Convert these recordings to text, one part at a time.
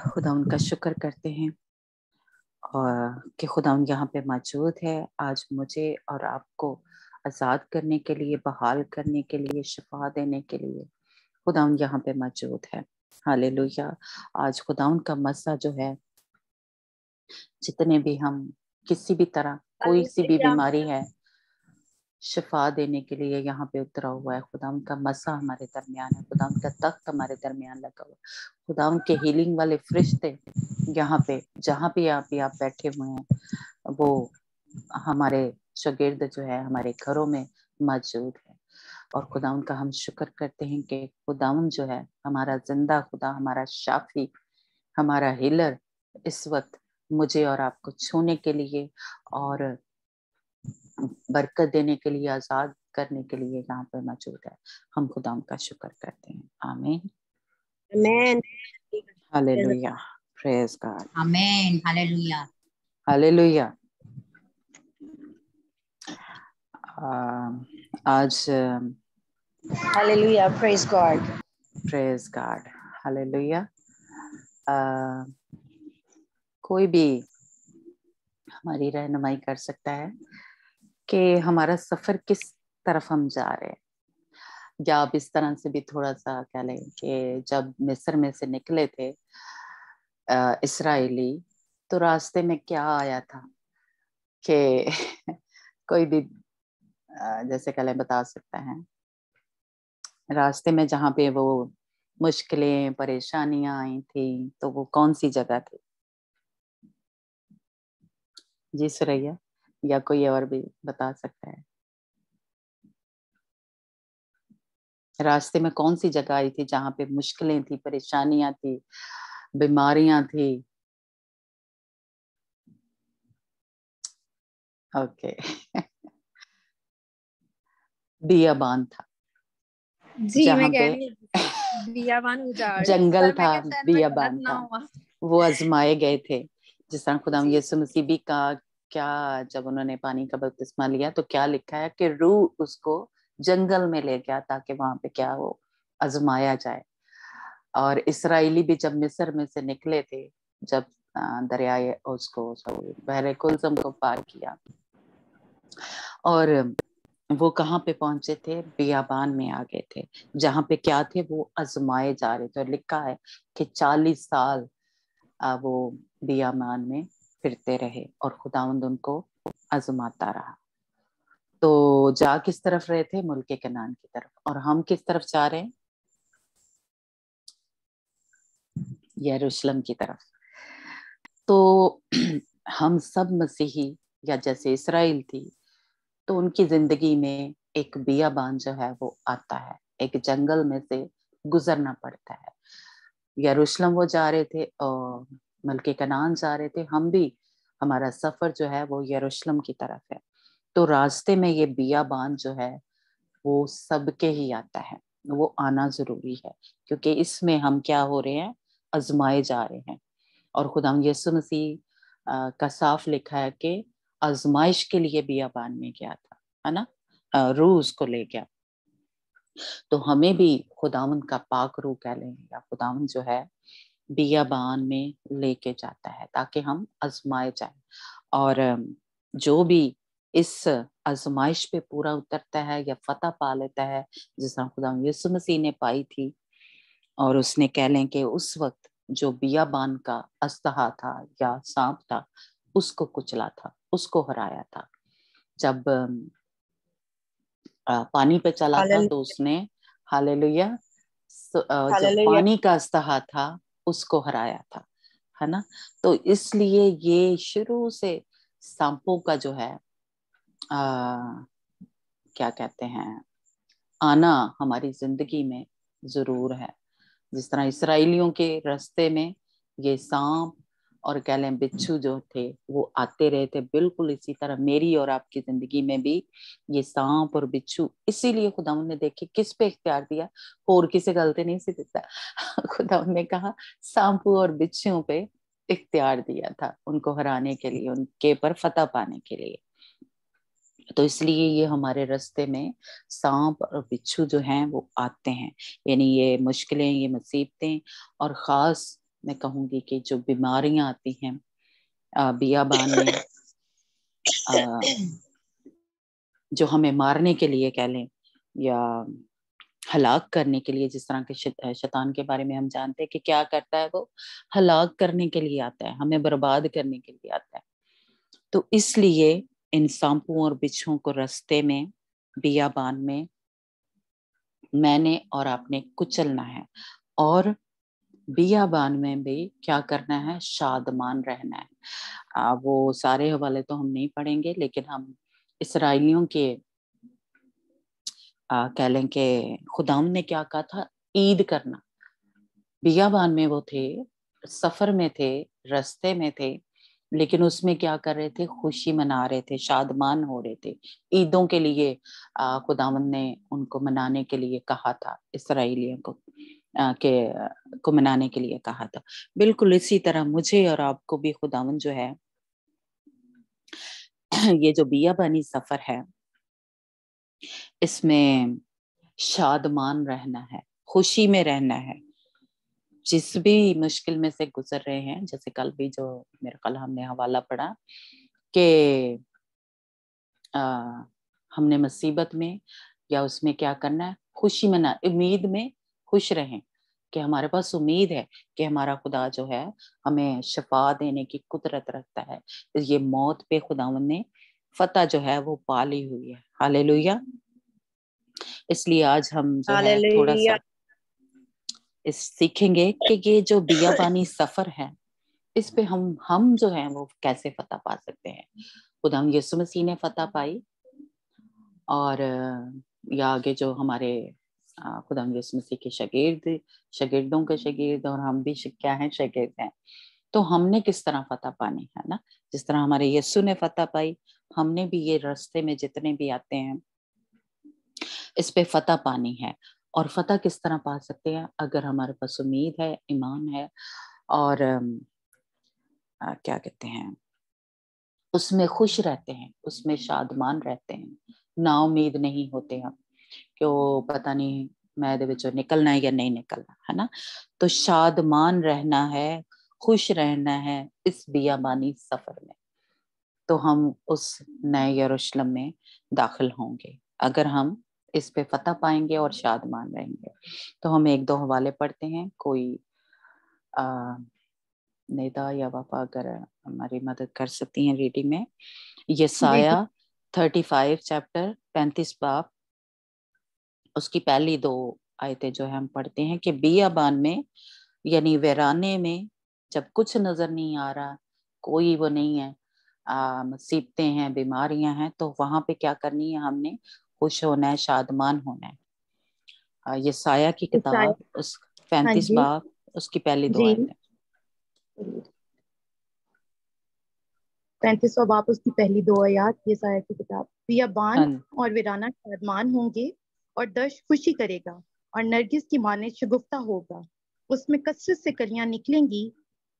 خدا ان کا شکر کرتے ہیں اور کہ خدا ان یہاں پہ موجود ہے آج مجھے اور آپ کو آزاد کرنے کے لیے، بحال کرنے کے لیے، شفا دینے کے لیے خدا ان یہاں پہ موجود ہے۔ ہاللویا۔ آج خدا ان کا مسا جو ہے، جتنے بھی ہم کسی بھی طرح کوئی سی بھی بیماری ہے، شفا دینے کے لیے یہاں پہ اترا ہوا ہے۔ خدا ان کا مسا ہمارے درمیان ہے، خدا ان کا تخت ہمارے درمیان لگا ہوا ہے، خدا ان کے ہیلنگ والے فرشتے یہاں پہ جہاں پہ آپ بیٹھے ہوئے ہیں وہ ہمارے شاگرد جو ہے ہمارے گھروں میں موجود ہے۔ اور خدا ان کا ہم شکر کرتے ہیں کہ خدا ان جو ہے ہمارا زندہ خدا، ہمارا شافی، ہمارا ہیلر اس وقت مجھے اور آپ کو چھونے کے لیے اور برکت دینے کے لیے، آزاد کرنے کے لیے یہاں پہ موجود ہے۔ ہم خدا ان کا شکر کرتے ہیں۔ آمین، آمین، ہاللویا، پریز گاڈ، آمین، ہاللویا، ہاللویا۔ آج ہاللویا، پریز گاڈ، پریز گاڈ، ہاللویا۔ کوئی بھی ہماری رہنمائی کر سکتا ہے کہ ہمارا سفر کس طرف ہم جا رہے ہیں، یا آپ اس طرح سے بھی تھوڑا سا کہہ لیں کہ جب مصر میں سے نکلے تھے اسرائیلی، تو راستے میں کیا آیا تھا کہ کوئی بھی جیسے کہہ لیں بتا سکتا ہے راستے میں جہاں پہ وہ مشکلیں پریشانیاں آئی تھیں تو وہ کون سی جگہ تھی؟ جی سریا یا کوئی اور بھی بتا سکتا ہے؟ راستے میں کون سی جگہ آئی تھی جہاں پہ مشکلیں تھی، پریشانیاں تھی، بیماریاں تھی؟ اوکے بیابان تھا، جی میں جہاں کہہ پہ رہی ہوں بیابان اجاڑ جنگل پر میں تھا، کہ شاید میں غلط بیابان نہ تھا، ہوا۔ وہ آزمائے گئے تھے۔ جس طرح خدا جی یسوع مسیح بھی کا کیا جب انہوں نے پانی کا بپتسمہ لیا تو کیا لکھا ہے کہ روح اس کو جنگل میں لے گیا تاکہ وہاں پہ کیا وہ آزمایا جائے۔ اور اسرائیلی بھی جب مصر میں سے نکلے تھے، جب دریائے اس کو بحر کلزم کو پار کیا، اور وہ کہاں پہ پہنچے تھے؟ بیابان میں آ گئے تھے، جہاں پہ کیا تھے؟ وہ آزمائے جا رہے تھے۔ اور لکھا ہے کہ 40 سال وہ بیابان میں پھرتے رہے اور خداوند ان کو آزماتا رہا۔ تو جا کس طرف رہے تھے؟ ملک کنعان کی طرف۔ اور ہم کس طرف جا رہے ہیں؟ یروشلم کی طرف۔ تو ہم سب مسیحی یا جیسے اسرائیل تھی تو ان کی زندگی میں ایک بیابان جو ہے وہ آتا ہے، ایک جنگل میں سے گزرنا پڑتا ہے۔ یروشلم وہ جا رہے تھے اور ملک کنعان جا رہے تھے، ہم بھی ہمارا سفر جو ہے وہ یروشلم کی طرف ہے۔ تو راستے میں یہ بیابان جو ہے وہ سب کے ہی آتا ہے، وہ آنا ضروری ہے، کیونکہ اس میں ہم کیا ہو رہے ہیں؟ آزمائے جا رہے ہیں۔ اور خدا یسوع مسیح کا صاف لکھا ہے کہ آزمائش کے لیے بیابان میں گیا تھا، ہے نا، روح اس کو لے گیا۔ تو ہمیں بھی خداوند کا پاک روح کہہ لیں یا خداوند جو ہے بیابان میں لے کے جاتا ہے تاکہ ہم آزمائے جائیں۔ اور جو بھی اس آزمائش پہ پورا اترتا ہے یا فتح پا لیتا ہے، جس طرح خدا یسوع مسیح نے پائی تھی، اور اس نے کہہ لیں کہ اس وقت جو بیابان کا اژدہا تھا یا سانپ تھا اس کو کچلا تھا، اس کو ہرایا تھا۔ جب پانی پہ چلا تھا تو اس نے ہاللویا جو ہاللویا، پانی کا اژدہا تھا اس کو ہرایا تھا، ہے نا۔ تو اس لیے یہ شروع سے سانپوں کا جو ہے کیا کہتے ہیں آنا ہماری زندگی میں ضرور ہے۔ جس طرح اسرائیلیوں کے راستے میں یہ سانپ اور کہہ لیں بچھو جو تھے وہ آتے رہے تھے، بالکل اسی طرح میری اور آپ کی زندگی میں بھی یہ سانپ اور بچھو، اسی لیے خداوند نے دیکھے کس پہ اختیار دیا، اور کسی غلطی نہیں سے دیتا، خداوند نے کہا سانپوں اور بچھوں پہ اختیار دیا تھا، ان کو ہرانے کے لیے، ان کے پر فتح پانے کے لیے۔ تو اس لیے یہ ہمارے راستے میں سانپ اور بچھو جو ہیں وہ آتے ہیں، یعنی یہ مشکلیں، یہ مصیبتیں، اور خاص میں کہوں گی کہ جو بیماریاں آتی ہیں بیابان میں، جو ہمیں مارنے کے لیے کہہ لیں یا ہلاک کرنے کے لیے، جس طرح کے شیطان کے بارے میں ہم جانتے ہیں کہ کیا کرتا ہے، وہ ہلاک کرنے کے لیے آتا ہے، ہمیں برباد کرنے کے لیے آتا ہے۔ تو اس لیے ان سانپوں اور بچھوؤں کو رستے میں، بیابان میں نے اور آپ نے کچلنا ہے، اور بیابان میں بھی کیا کرنا ہے؟ شادمان رہنا ہے۔ وہ سارے حوالے تو ہم نہیں پڑھیں گے، لیکن ہم اسرائیلیوں کے کہہ لیں کہ خداوند نے کیا کہا تھا؟ عید کرنا۔ بیابان میں وہ تھے، سفر میں تھے، رستے میں تھے، لیکن اس میں کیا کر رہے تھے؟ خوشی منا رہے تھے، شادمان ہو رہے تھے۔ عیدوں کے لیے خداوند نے ان کو منانے کے لیے کہا تھا، اسرائیلیوں کو منانے کے لیے کہا تھا۔ بالکل اسی طرح مجھے اور آپ کو بھی خداوند جو ہے، یہ جو بیابانی سفر ہے، اس میں شادمان رہنا ہے، خوشی میں رہنا ہے۔ جس بھی مشکل میں سے گزر رہے ہیں، جیسے کل بھی جو میرے خیال ہم نے حوالہ پڑھا کہ ہم نے مصیبت میں یا اس میں کیا کرنا ہے؟ خوشی منا، امید میں خوش رہیں کہ ہمارے پاس امید ہے کہ ہمارا خدا جو ہے ہمیں شفا دینے کی قدرت رکھتا ہے۔ یہ موت پہ خداوند نے فتح جو ہے وہ پالی ہوئی ہے۔ ہاللیلویہ۔ اس لیے آج ہم جو ہے تھوڑا سا سیکھیں گے کہ یہ جو بیابانی سفر ہے، اس پہ ہم جو ہیں وہ کیسے فتح پا سکتے ہیں۔ خداوند یسوع مسیح نے فتح پائی، اور یا آگے جو ہمارے خداوند یسوع مسیح کے شاگردوں کے شاگرد، اور ہم بھی کیا ہیں؟ شاگرد ہیں۔ تو ہم نے کس طرح فتح پانی ہے نا؟ جس طرح ہمارے یسوع نے فتح پائی، ہم نے بھی یہ راستے میں جتنے بھی آتے ہیں اس پہ فتح پانی ہے۔ اور فتح کس طرح پا سکتے ہیں؟ اگر ہمارے پاس امید ہے، ایمان ہے، اور کیا کہتے ہیں، اس میں خوش رہتے ہیں، اس میں شادمان رہتے ہیں، نا امید نہیں ہوتے ہم کہ وہ پتہ نہیں میں دے وچوں نکلنا ہے یا نہیں نکلنا ہے نا۔ تو شادمان رہنا ہے، خوش رہنا ہے اس بیابانی سفر میں، تو ہم اس نئے یروشلم میں داخل ہوں گے اگر ہم اس پہ فتح پائیں گے اور شادمان رہیں گے۔ تو ہم ایک دو حوالے پڑھتے ہیں، کوئی نیدا یا وفا اگر ہماری مدد کر سکتی ہیں ریڈنگ میں۔ یسایہ 35 چیپٹر 35 باب، اس کی پہلی 2 آیتیں جو ہے ہم پڑھتے ہیں کہ بیابان میں یعنی ویرانے میں جب کچھ نظر نہیں آ رہا، کوئی وہ نہیں ہے، مصیبتیں ہیں، بیماریاں ہیں، تو وہاں پہ کیا کرنی ہے؟ ہم نے خوش ہونا ہے، شادمان ہونا ہے۔ یسایہ کی کتاب اس 35 باب اس کی پہلی 2 آیتیں۔ 35واں باب اس کی پہلی 2 آیات، یسایہ کی کتاب۔ بیابان اور ویرانہ شادمان ہوں گے، اور دشت خوشی کرے گا، اور نرگس کی مانند شگفتہ ہوگا۔ اس میں کثرت سے کلیاں نکلیں گی،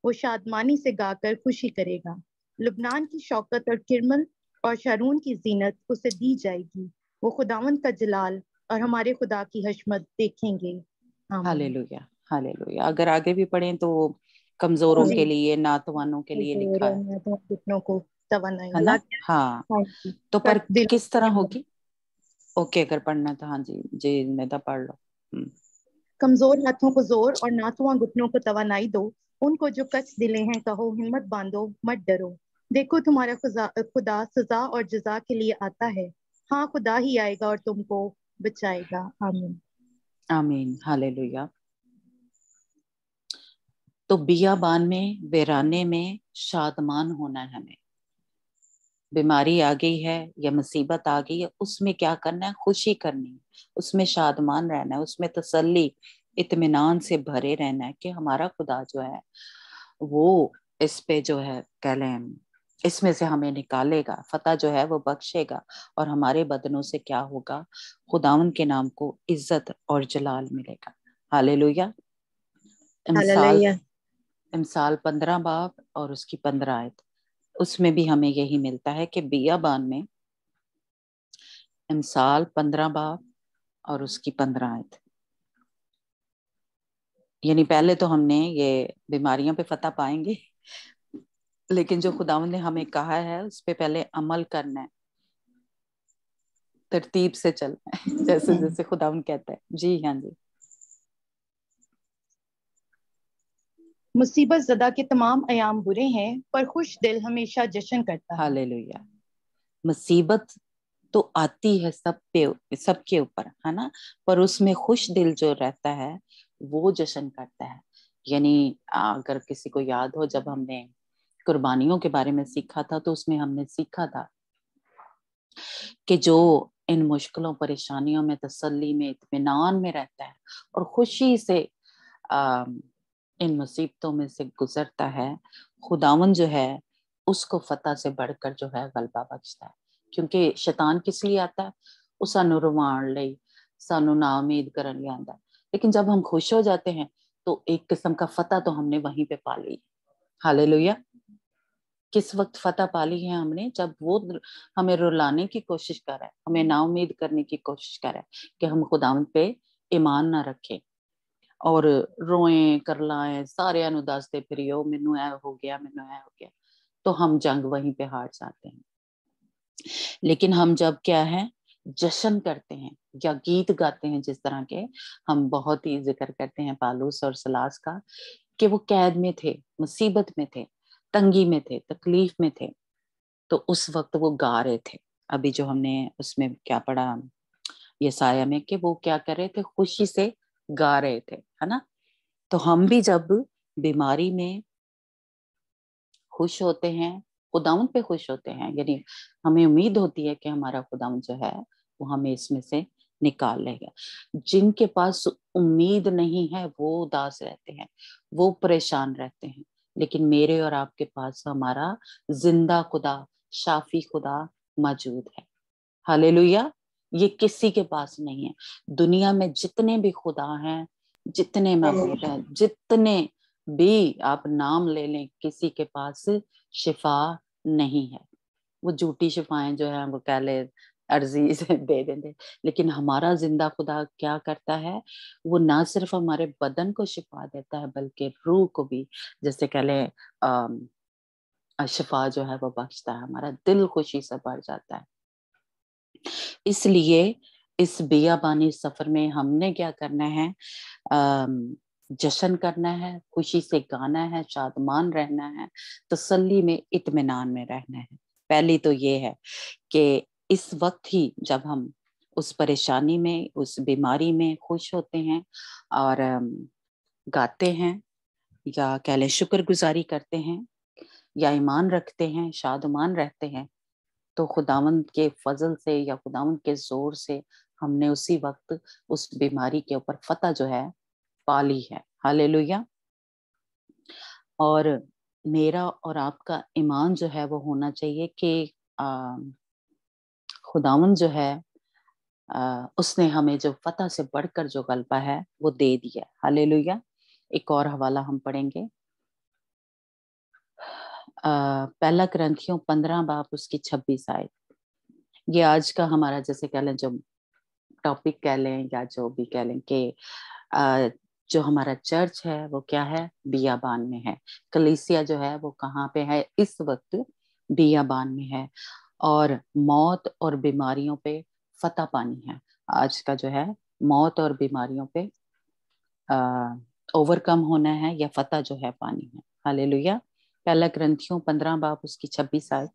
وہ شادمانی سے گا کر خوشی کرے گا۔ لبنان کی شوکت اور کرمل اور شارون کی زینت اسے دی جائے گی۔ وہ خداوند کا جلال اور ہمارے خدا کی حشمت دیکھیں گے۔ ہاللیلویہ، ہاللیلویہ۔ اگر آگے بھی پڑھیں تو کمزوروں کے لیے، ناتوانوں کے لیے لکھا ہے گھٹنوں کو توانائی نا؟ ہاں، تو پر کس طرح ہوگی؟ اوکے، اگر پڑھنا تھا، ہاں جی جی نیدا پڑھ لو۔ کمزور ہاتھوں کو زور اور ناتواں گھٹنوں کو توانائی دو، ان کو جو کچ دلے ہیں کہو ہمت باندھو، مت ڈرو۔ دیکھو تمہارا خدا سزا اور جزا کے لیے آتا ہے، ہاں خدا ہی آئے گا اور تم کو بچائے گا۔ آمین، آمین، ہاللیلویہ۔ تو بیابان میں، ویرانے میں شادمان ہونا ہے ہمیں۔ بیماری آ گئی ہے یا مصیبت آ گئی ہے، اس میں کیا کرنا ہے؟ خوشی کرنی ہے، اس میں شادمان رہنا ہے، اس میں تسلی، اطمینان سے بھرے رہنا ہے کہ ہمارا خدا جو ہے وہ اس پہ جو ہے کہہ لیں اس میں سے ہمیں نکالے گا، فتح جو ہے وہ بخشے گا، اور ہمارے بدنوں سے کیا ہوگا؟ خداوند کے نام کو عزت اور جلال ملے گا۔ ہاللیلویہ۔ امثال 15 باب اور اس کی 15 آیت، اس میں بھی ہمیں یہی ملتا ہے کہ بیابان میں इमसाल 15 बाब और उसकी 15 आयत। यानी पहले तो हमने ये बीमारियों पे फतह पाएंगे, लेकिन जो खुदावंद ने हमें कहा है उस पे पहले अमल करना है, तरतीब से चलना है, जैसे जैसे खुदावंद कहता है। जी हाँ जी। मुसीबत ज़दा के तमाम अयाम बुरे हैं, पर खुश दिल हमेशा जश्न करता है। हालेलुया। मुसीबत तो आती है सबके ऊपर, है ना, पर उसमें खुश दिल जो रहता है वो जश्न करता है। यानी अगर किसी को याद हो, जब हमने कुर्बानियों के बारे में सीखा था तो उसमें हमने सीखा था कि जो इन मुश्किलों परेशानियों में तसल्ली में इत्मीनान में रहता है और खुशी से इन मुसीबतों में से गुजरता है, खुदावन जो है उसको फतह से बढ़कर जो है गलबा बख्शता है। क्योंकि शैतान किस लिए आता है? वो सानू रुवाण लई, सानू ना उम्मीद करन लई आंदा। लेकिन जब हम खुश हो जाते हैं तो एक किस्म का फतह तो हमने वहीं पे पा ली। हालेलुया। किस वक्त फतह पा ली है हमने? जब वो हमें रुलाने की कोशिश कर रहा है, हमें ना उम्मीद करने की कोशिश कर रहा है कि हम खुदावंद पे ईमान ना रखें और रोएं करलाएं, सारे नु दसदे फिरियो मैनू ऐ हो गया, मैनू ऐ हो गया, तो हम जंग वहीं पे हार जाते हैं। लेकिन हम जब क्या है, जश्न करते हैं या गीत गाते हैं, जिस तरह के हम बहुत ही जिक्र करते हैं पालूस और सलास का, कि वो कैद में थे, मुसीबत में थे, तंगी में थे, तकलीफ में थे, तो उस वक्त वो गा रहे थे। अभी जो हमने उसमें क्या पढ़ा यसाया में, कि वो क्या कर रहे थे, खुशी से गा रहे थे, है ना। तो हम भी जब बीमारी में खुश होते हैं, खुदावंद पे खुश होते हैं, यानी हमें उम्मीद होती है कि हमारा खुदावंद जो है वो हमें इसमें से निकाल लेगा। जिनके पास उम्मीद नहीं है वो उदास रहते हैं, वो परेशान रहते हैं, लेकिन मेरे और आपके पास हमारा जिंदा खुदा, शाफी खुदा मौजूद है। हालेलुया। ये किसी के पास नहीं है। दुनिया में जितने भी खुदा हैं, जितने महबूद हैं, जितने भी आप नाम ले लें, किसी के पास शिफा नहीं है। वो झूठी शिफाएं जो है वो कह ले अर्जी से दे देंगे, लेकिन हमारा जिंदा खुदा क्या करता है, वो ना सिर्फ हमारे बदन को शिफा देता है बल्कि रूह को भी, जैसे कह ले शिफा जो है वो बख्शता है। हमारा दिल खुशी से भर जाता है। इसलिए इस बियाबानी सफर में हमने क्या करना है, जश्न करना है, खुशी से गाना है, शादमान रहना है, तसल्ली में इत्मीनान में रहना है। पहली तो ये है कि इस वक्त ही जब हम उस परेशानी में, उस बीमारी में खुश होते हैं और गाते हैं या कह लें शुक्रगुजारी करते हैं या ईमान रखते हैं, शादमान रहते हैं, तो खुदावंद के फजल से या खुदावंद के जोर से हमने उसी वक्त उस बीमारी के ऊपर फतह जो है पाली है। हालेलुया। और मेरा और आपका ईमान जो है वो होना चाहिए कि खुदावंद जो है उसने हमें जो फतह से बढ़कर जो गलबा है वो दे दिया। हालेलुया। एक और हवाला हम पढ़ेंगे, पहला कुरिन्थियों 15 बाब उसकी 26 आयत। ये आज का हमारा जैसे कह लें जो टॉपिक कह लें या जो भी कह लें कि जो हमारा चर्च है वो क्या है, बियाबान में है। कलीसिया जो है वो कहाँ पे है इस वक्त, बियाबान में है, और मौत और बीमारियों पे फतह पानी है। आज का जो है मौत और बीमारियों पे ओवरकम होना है या फतह जो है पानी है। हालेलुया। पहला कुरिन्थियों 15 बाब उसकी 26 आयत।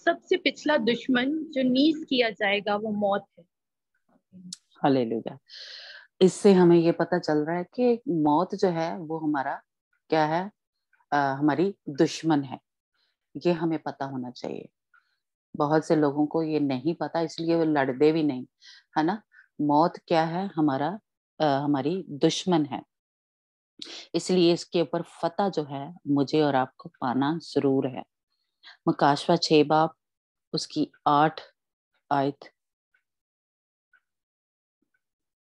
सबसे पिछला दुश्मन जो नीज किया जाएगा वो मौत है। हालेलुया। इससे हमें ये पता चल रहा है कि मौत जो है वो हमारा क्या है, हमारी दुश्मन है। ये हमें पता होना चाहिए। बहुत से लोगों को ये नहीं पता, इसलिए वो लड़ते भी नहीं, है ना। मौत क्या है, हमारा हमारी दुश्मन है। इसलिए इसके ऊपर फतह जो है मुझे और आपको पाना जरूर है। मुकाशवा 6 बाब उसकी 8 आयत,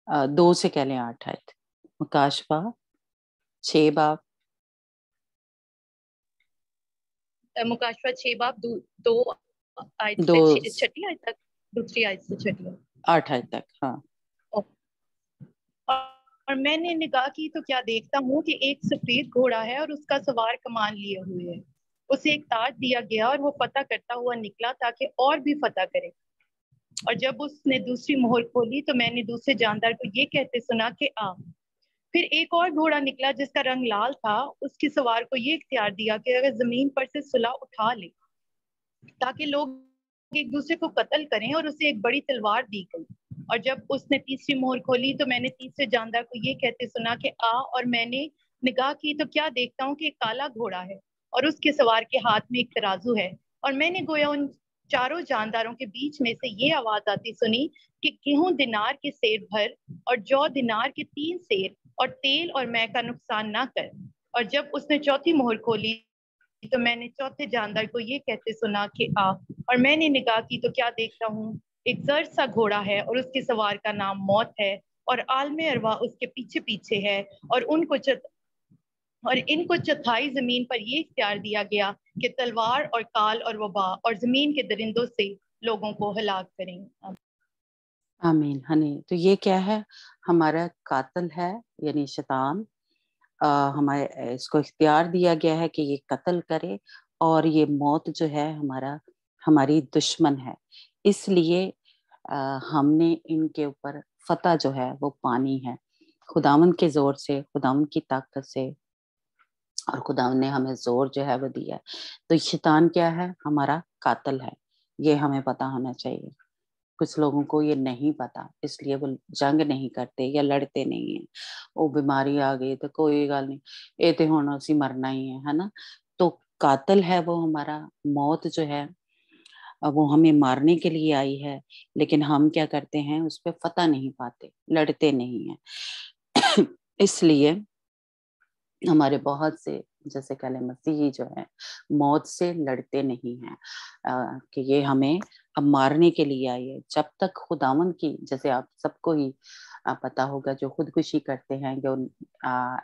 2 से कह लें 8 आयत। मुकाशवा 6 बाब मुकाशवा 6 बाब 2 आयत दो से छठी आयत तक, दूसरी आयत से छठी आयत 8 तक। हाँ। और मैंने निगाह की तो क्या देखता हूँ कि एक सफेद घोड़ा है और उसका सवार कमान लिए हुए है। उसे एक ताज दिया गया और वो फतह करता हुआ निकला ताकि और भी फतह करे। और जब उसने दूसरी मोहर खोली तो मैंने दूसरे जानदार को ये कहते सुना कि आ। फिर एक और घोड़ा निकला जिसका रंग लाल था। उसके सवार को ये इख्तियार दिया कि अगर जमीन पर से सुलह उठा ले ताकि लोग एक दूसरे को कत्ल करें, और उसे एक बड़ी तलवार दी गई। और जब उसने तीसरी मोहर खोली तो मैंने तीसरे जानदार को ये कहते सुना कि आ। और मैंने निगाह की तो क्या देखता हूँ कि एक काला घोड़ा है और उसके सवार के हाथ में एक तराजू है। और मैंने गोया उन चारों जानदारों के बीच में से ये आवाज आती सुनी कि गेहूं दिनार के सेर भर और जौ दिनार के 3 सेर और तेल और मै का नुकसान ना कर। और जब उसने चौथी मोहर खोली तो मैंने चौथे जानदार को ये कहते सुना कि आ। और मैंने निगाह की तो क्या देखता हूँ, एक जर्द सा घोड़ा है और उसके सवार का नाम मौत है और आलमे अरवा उसके पीछे पीछे है। और इनको चौथाई जमीन पर ये इख्तियार दिया गया कि तलवार और काल और वबा और जमीन के दरिंदों से लोगों को हलाक करें। आमीन। हनी, तो ये क्या है? हमारा कातिल है, यानी शैतान। हमारे इसको इख्तियार दिया गया है कि ये कत्ल करे, और ये मौत जो है हमारी दुश्मन है। इसलिए हमने इनके ऊपर फतह जो है वो पानी है, खुदावंद के जोर से, खुदावंद की ताकत से, और खुदावंद ने हमें जोर जो है वो दिया है। तो शैतान क्या है? हमारा कातिल है। ये हमें पता होना चाहिए। कुछ लोगों को ये नहीं पता, इसलिए वो जंग नहीं करते या लड़ते नहीं है। वो बीमारी आ गई तो कोई गल नहीं, ये तो हुण असीं मरना ही है ना। तो कातिल है वो हमारा, मौत जो है वो हमें मारने के लिए आई है, लेकिन हम क्या करते हैं? उस पर फतह नहीं पाते, लड़ते नहीं है। इसलिए हमारे बहुत से जैसे कल मसीही जो है मौत से लड़ते नहीं हैं, कि ये हमें अब मारने के लिए आई है। जब तक खुदावंद की, जैसे आप सबको ही पता होगा, जो खुदकुशी करते हैं, जो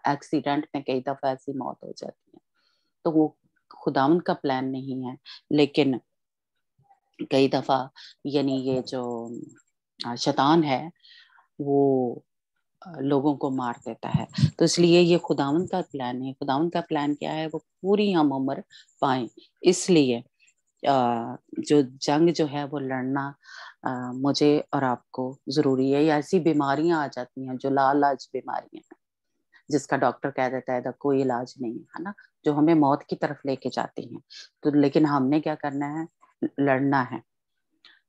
एक्सीडेंट में कई दफा ऐसी मौत हो जाती है, तो वो खुदावंद का प्लान नहीं है। लेकिन कई दफा यानी ये जो शैतान है वो लोगों को मार देता है। तो इसलिए ये खुदावंद का प्लान है। खुदावंद का प्लान क्या है? वो पूरी हम उम्र पाएं। इसलिए जो जंग जो है वो लड़ना मुझे और आपको जरूरी है। या ऐसी बीमारियां आ जाती हैं जो लाइलाज बीमारियां हैं, जिसका डॉक्टर कह देता है कोई इलाज नहीं है ना, जो हमें मौत की तरफ लेके जाती हैं। तो लेकिन हमने क्या करना है? लड़ना है।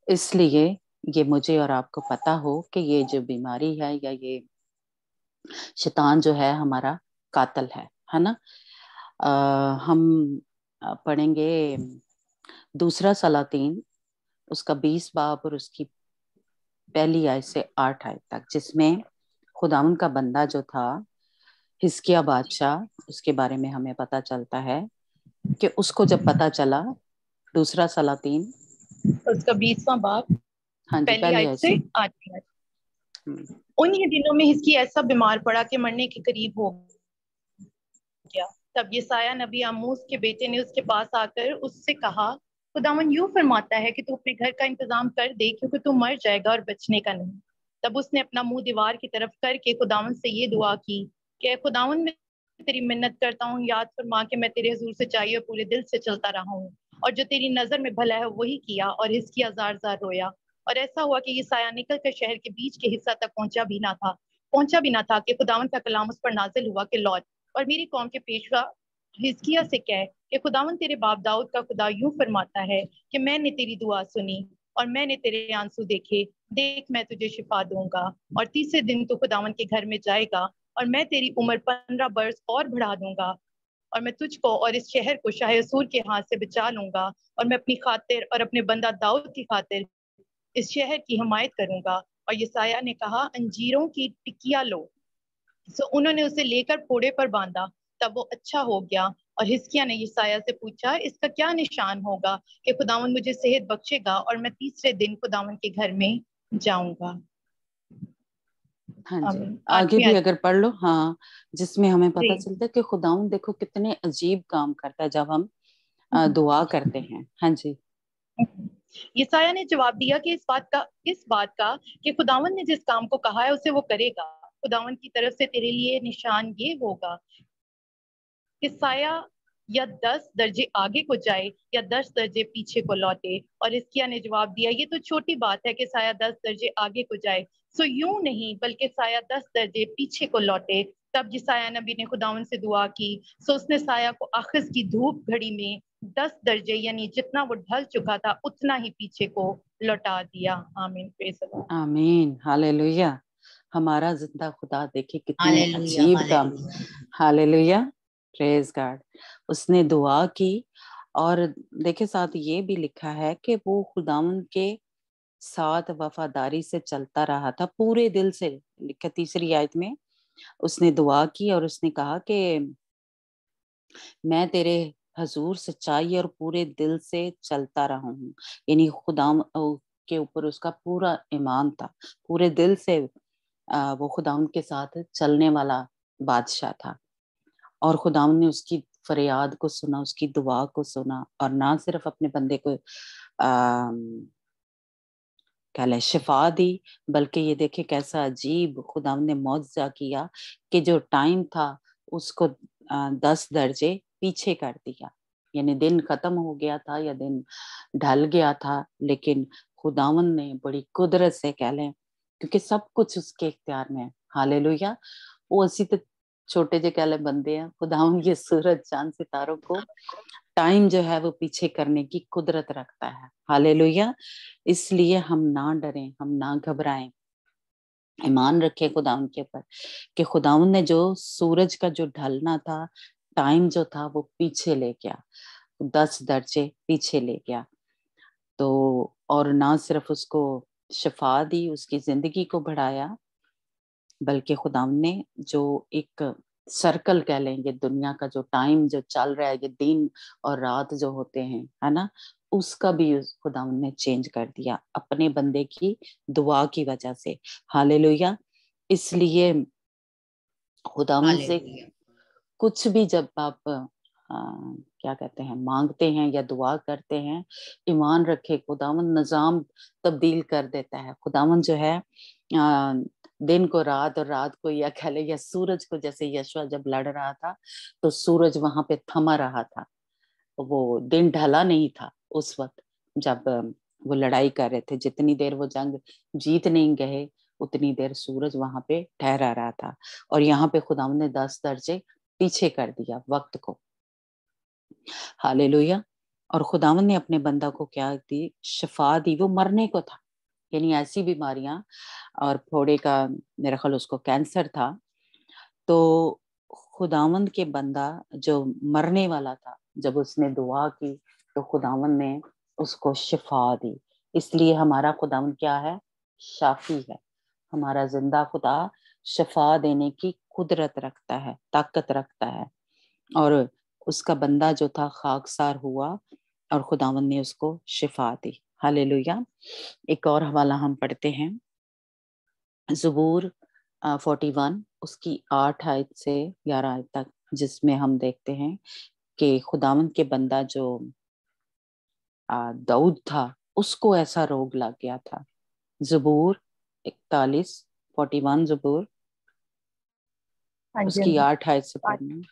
इसलिए ये मुझे और आपको पता हो कि ये जो बीमारी है या ये शैतान जो है हमारा कातिल है ना। हम पढ़ेंगे दूसरा सलातीन, उसका 20 बाब और उसकी पहली आयत से 8 आयत तक, जिसमें खुदावंद का बंदा जो था हिजकिय्याह बादशाह, उसके बारे में हमें पता चलता है कि उसको जब पता चला, दूसरा सलातीन उसका 20वां बाब हाँ जी पहली पहली आयत आयत से से। 8 आयत। उन्हीं दिनों में हिजकिय्याह ऐसा बीमार पड़ा कि मरने के करीब हो गया। तब यसायाह नबी आमोस के बेटे ने उसके पास आकर उससे कहा, खुदावन यूं फरमाता है कि तू अपने घर का इंतजाम कर दे, क्योंकि तू मर जाएगा और बचने का नहीं। तब उसने अपना मुंह दीवार की तरफ करके खुदावन से ये दुआ की कि खुदावन, मैं तेरी मिन्नत करता हूँ, याद फरमा के मैं तेरे हुजूर से चाहिए और पूरे दिल से चलता रहा हूँ, और जो तेरी नजर में भला है वही किया। और हिजकिय्याह जार जार रोया। और ऐसा हुआ कि यसायाह निकल कर शहर के बीच के हिस्सा तक पहुंचा भी ना था कि खुदावन का कलाम उस पर नाजिल हुआ कि लौट और मेरी कौम के पेशवा हिजकिय्याह से कह कि खुदावन तेरे बाप दाऊद का खुदा यूं फरमाता है कि मैंने तेरी दुआ सुनी और मैंने तेरे आंसू देखे। देख, मैं तुझे शिफा दूंगा और तीसरे दिन तू खुदावन के घर में जाएगा, और मैं तेरी उम्र 15 बरस और बढ़ा दूंगा, और मैं तुझको और इस शहर को शाह असूर के हाथ से बचा लूंगा, और मैं अपनी खातिर और अपने बंदा दाऊद की खातिर इस शहर की हिमायत करूंगा। और यसायाह ने कहा, अंजीरों की टिकिया लो। सो उन्होंने उसे लेकर फोड़े पर बांधा, तब वो अच्छा हो गया। और हिजकिय्याह ने यसायाह से पूछा, इसका क्या निशान होगा कि खुदावन मुझे सेहत बख्शेगा और मैं तीसरे दिन खुदावन के घर में जाऊंगा। हाँ जी, आगे भी अगर पढ़ लो। हाँ, जिसमें हमें पता जी चलता है कि खुदावंद देखो कितने अजीब काम करता है जब हम दुआ करते हैं। हाँ जी यसाया ने जवाब दिया कि इस बात का कि खुदावन ने जिस काम को कहा है उसे वो करेगा। खुदावन की तरफ से तेरे लिए निशान ये होगा कि साया या 10 दर्जे आगे को जाए या 10 दर्जे पीछे को लौटे। और हिजकिय्याह ने जवाब दिया, ये तो छोटी बात है कि साया 10 दर्जे आगे को जाए, सो यूं नहीं बल्कि साया 10 दर्जे पीछे को लौटे। तब यसाया नबी ने खुदावन से दुआ की, सो उसने साया को आखिर की धूप घड़ी में 10 दर्जे यानी जितना वो ढल चुका था उतना ही पीछे को लौटा दिया। आमीन, प्रेज़ द लॉर्ड। आमीन, हालेलुया। हमारा जिंदा खुदा देखे कितने अजीब काम। Hallelujah, praise God. उसने दुआ की और देखे साथ ये भी लिखा है कि वो खुदावन के साथ वफादारी से चलता रहा था पूरे दिल से। लिखा 3री आयत में उसने दुआ की और उसने कहा कि मैं तेरे हजूर सच्चाई और पूरे दिल से चलता रहा हूँ। यानी खुदा के ऊपर उसका पूरा ईमान था, पूरे दिल से वो खुदाम के साथ चलने वाला बादशाह था। और खुदाम ने उसकी फरियाद को सुना, उसकी दुआ को सुना और ना सिर्फ अपने बंदे को क्या ले शिफा दी, बल्कि ये देखे कैसा अजीब खुदाम ने मौजज़ा किया कि जो टाइम था उसको 10 दर्जे पीछे कर दिया। यानी दिन खत्म हो गया था या दिन ढल गया था, लेकिन खुदावन ने बड़ी कुदरत से कह लें, क्योंकि सब कुछ उसके इख्तियार में है। हालेलुया। वो असी तो छोटे जे कह ले बंदे हैं, खुदावन ये सूरज चांद सितारों को टाइम जो है वो पीछे करने की कुदरत रखता है। हालेलुया। इसलिए हम ना डरें, हम ना घबराएं, ईमान रखें खुदावन के ऊपर कि खुदावन ने जो सूरज का जो ढलना था, टाइम जो था वो पीछे ले गया, 10 दर्जे पीछे ले गया। तो और ना सिर्फ उसको शिफा दी, उसकी जिंदगी को बढ़ाया, बल्कि खुदावन ने जो एक सर्कल कह लेंगे दुनिया का जो टाइम जो चल रहा है, ये दिन और रात जो होते हैं, है ना, उसका भी खुदावन ने चेंज कर दिया अपने बंदे की दुआ की वजह से। हालेलुया। इसलिए खुदावन से कुछ भी जब आप क्या कहते हैं मांगते हैं या दुआ करते हैं, ईमान रखे खुदावन निजाम तब्दील कर देता है। खुदावन जो है दिन को रात और रात को या कह ले या सूरज को, जैसे यशवा जब लड़ रहा था तो सूरज वहां पे थमा रहा था, वो दिन ढला नहीं था उस वक्त जब वो लड़ाई कर रहे थे। जितनी देर वो जंग जीत नहीं गए उतनी देर सूरज वहां पे ठहरा रहा था। और यहाँ पे खुदावन ने 10 दर्जे पीछे कर दिया वक्त को। हालेलुया। और खुदावन ने अपने बंदा को क्या दी? शिफा दी। वो मरने को था, यानी ऐसी बीमारियां, और फोड़े का मेरा ख्याल उसको कैंसर था, तो खुदावन के बंदा जो मरने वाला था, जब उसने दुआ की तो खुदावन ने उसको शिफा दी। इसलिए हमारा खुदावन क्या है? शाफी है। हमारा जिंदा खुदा शिफा देने की कुदरत रखता है, ताकत रखता है। और उसका बंदा जो था खाकसार हुआ और खुदावन ने उसको शिफा दी। हालेलुया। एक और हवाला हम पढ़ते हैं, ज़बूर 41 उसकी 8 आयत से 11 आयत तक, जिसमें हम देखते हैं कि खुदावन के बंदा जो दाऊद था उसको ऐसा रोग लग गया था। ज़बूर 41 ज़बूर हाँ जी, उसकी 8 आयत से पढ़ना।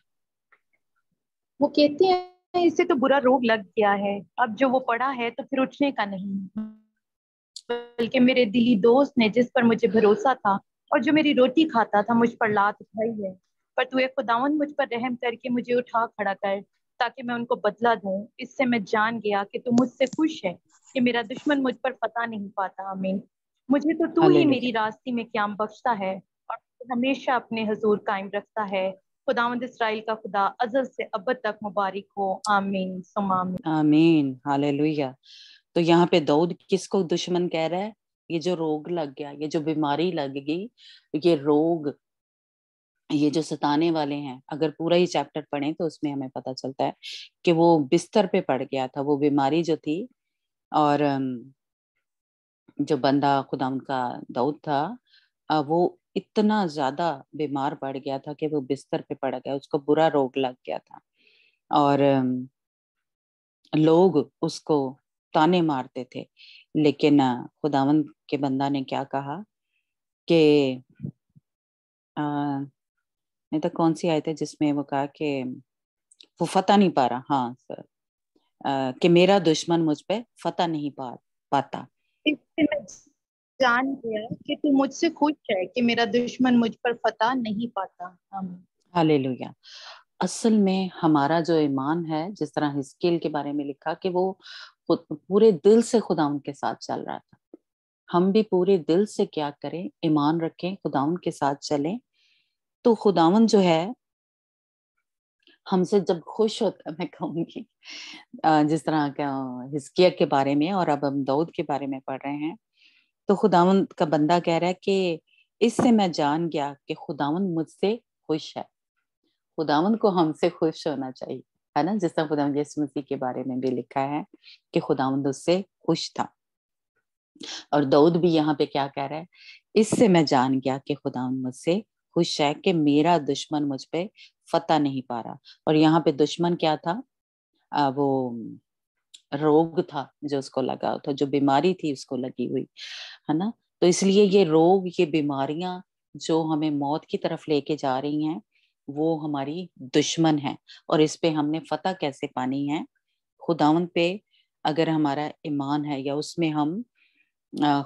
वो कहते हैं इससे तो बुरा रोग लग गया है, अब जो वो पड़ा है तो फिर उठने का नहीं, बल्कि मेरे दिली दोस्त ने जिस पर मुझे भरोसा था और जो मेरी रोटी खाता था मुझ पर लात उठाई है। पर तू खुदावन मुझ पर रहम करके मुझे उठा खड़ा कर ताकि मैं उनको बदला दूं। इससे मैं जान गया कि तू मुझसे खुश है, कि मेरा दुश्मन मुझ पर फतह नहीं पाता। आमीन। मुझे तो तू ही मेरी हालेलुया। रास्ते में क़याम बख्शता है और हमेशा अपने हुजूर कायम रखता है। खुदावंद इस्राएल का खुदा अज़ल से अबद तक मुबारक हो। आमीन सुम्मा आमीन। आमीन। हालेलुया। तो यहाँ पे दाऊद किसको दुश्मन कह रहा है? ये जो रोग लग गया, ये जो बीमारी लग गई, ये रोग, ये जो सताने वाले हैं, अगर पूरा ही चैप्टर पढ़ें तो उसमें हमें पता चलता है कि वो बिस्तर पे पड़ गया था, वो बीमारी जो थी। और जो बंदा खुदा उनका दाऊद था, वो इतना ज्यादा बीमार पड़ गया था कि वो बिस्तर पे पड़ गया, उसको बुरा रोग लग गया था। और लोग उसको ताने मारते थे, लेकिन खुदावंद के बंदा ने क्या कहा कि नहीं तो कौन सी आयत है जिसमें वो कहा कि वो फतह नहीं पा रहा, हाँ सर, कि मेरा दुश्मन मुझ पे फतह नहीं पाता। इससे मैं जान गया कि तू मुझसे खुश है कि मेरा दुश्मन मुझ पर फतह नहीं पाता। हालेलुया। असल में हमारा जो ईमान है, जिस तरह हिस्कील के बारे में लिखा कि वो पूरे दिल से खुदाउन के साथ चल रहा था, हम भी पूरे दिल से क्या करें, ईमान रखें, खुदाउन के साथ चलें, तो खुदावन जो है हमसे जब खुश होता है, मैं कहूंगी जिस तरह का हिस्किया के बारे में और अब हम दाऊद के बारे में पढ़ रहे हैं, तो खुदावन का बंदा कह रहा है कि इससे मैं जान गया कि खुदावन मुझसे खुश है। खुदावन को हमसे खुश होना चाहिए, है ना, जिस तरह खुदावन यीशु मसीह के बारे में भी लिखा है कि खुदावन उससे खुश था। और दाऊद भी यहाँ पे क्या कह रहा है, इससे मैं जान गया कि खुदावन मुझसे खुश है कि मेरा दुश्मन मुझ पे फतह नहीं पा रहा। और यहाँ पे दुश्मन क्या था, वो रोग था जो उसको लगा था, जो बीमारी थी उसको लगी हुई, है ना। तो इसलिए ये रोग, ये बीमारियां जो हमें मौत की तरफ लेके जा रही हैं, वो हमारी दुश्मन है। और इस पे हमने फतह कैसे पानी है, खुदावन पे अगर हमारा ईमान है या उसमें हम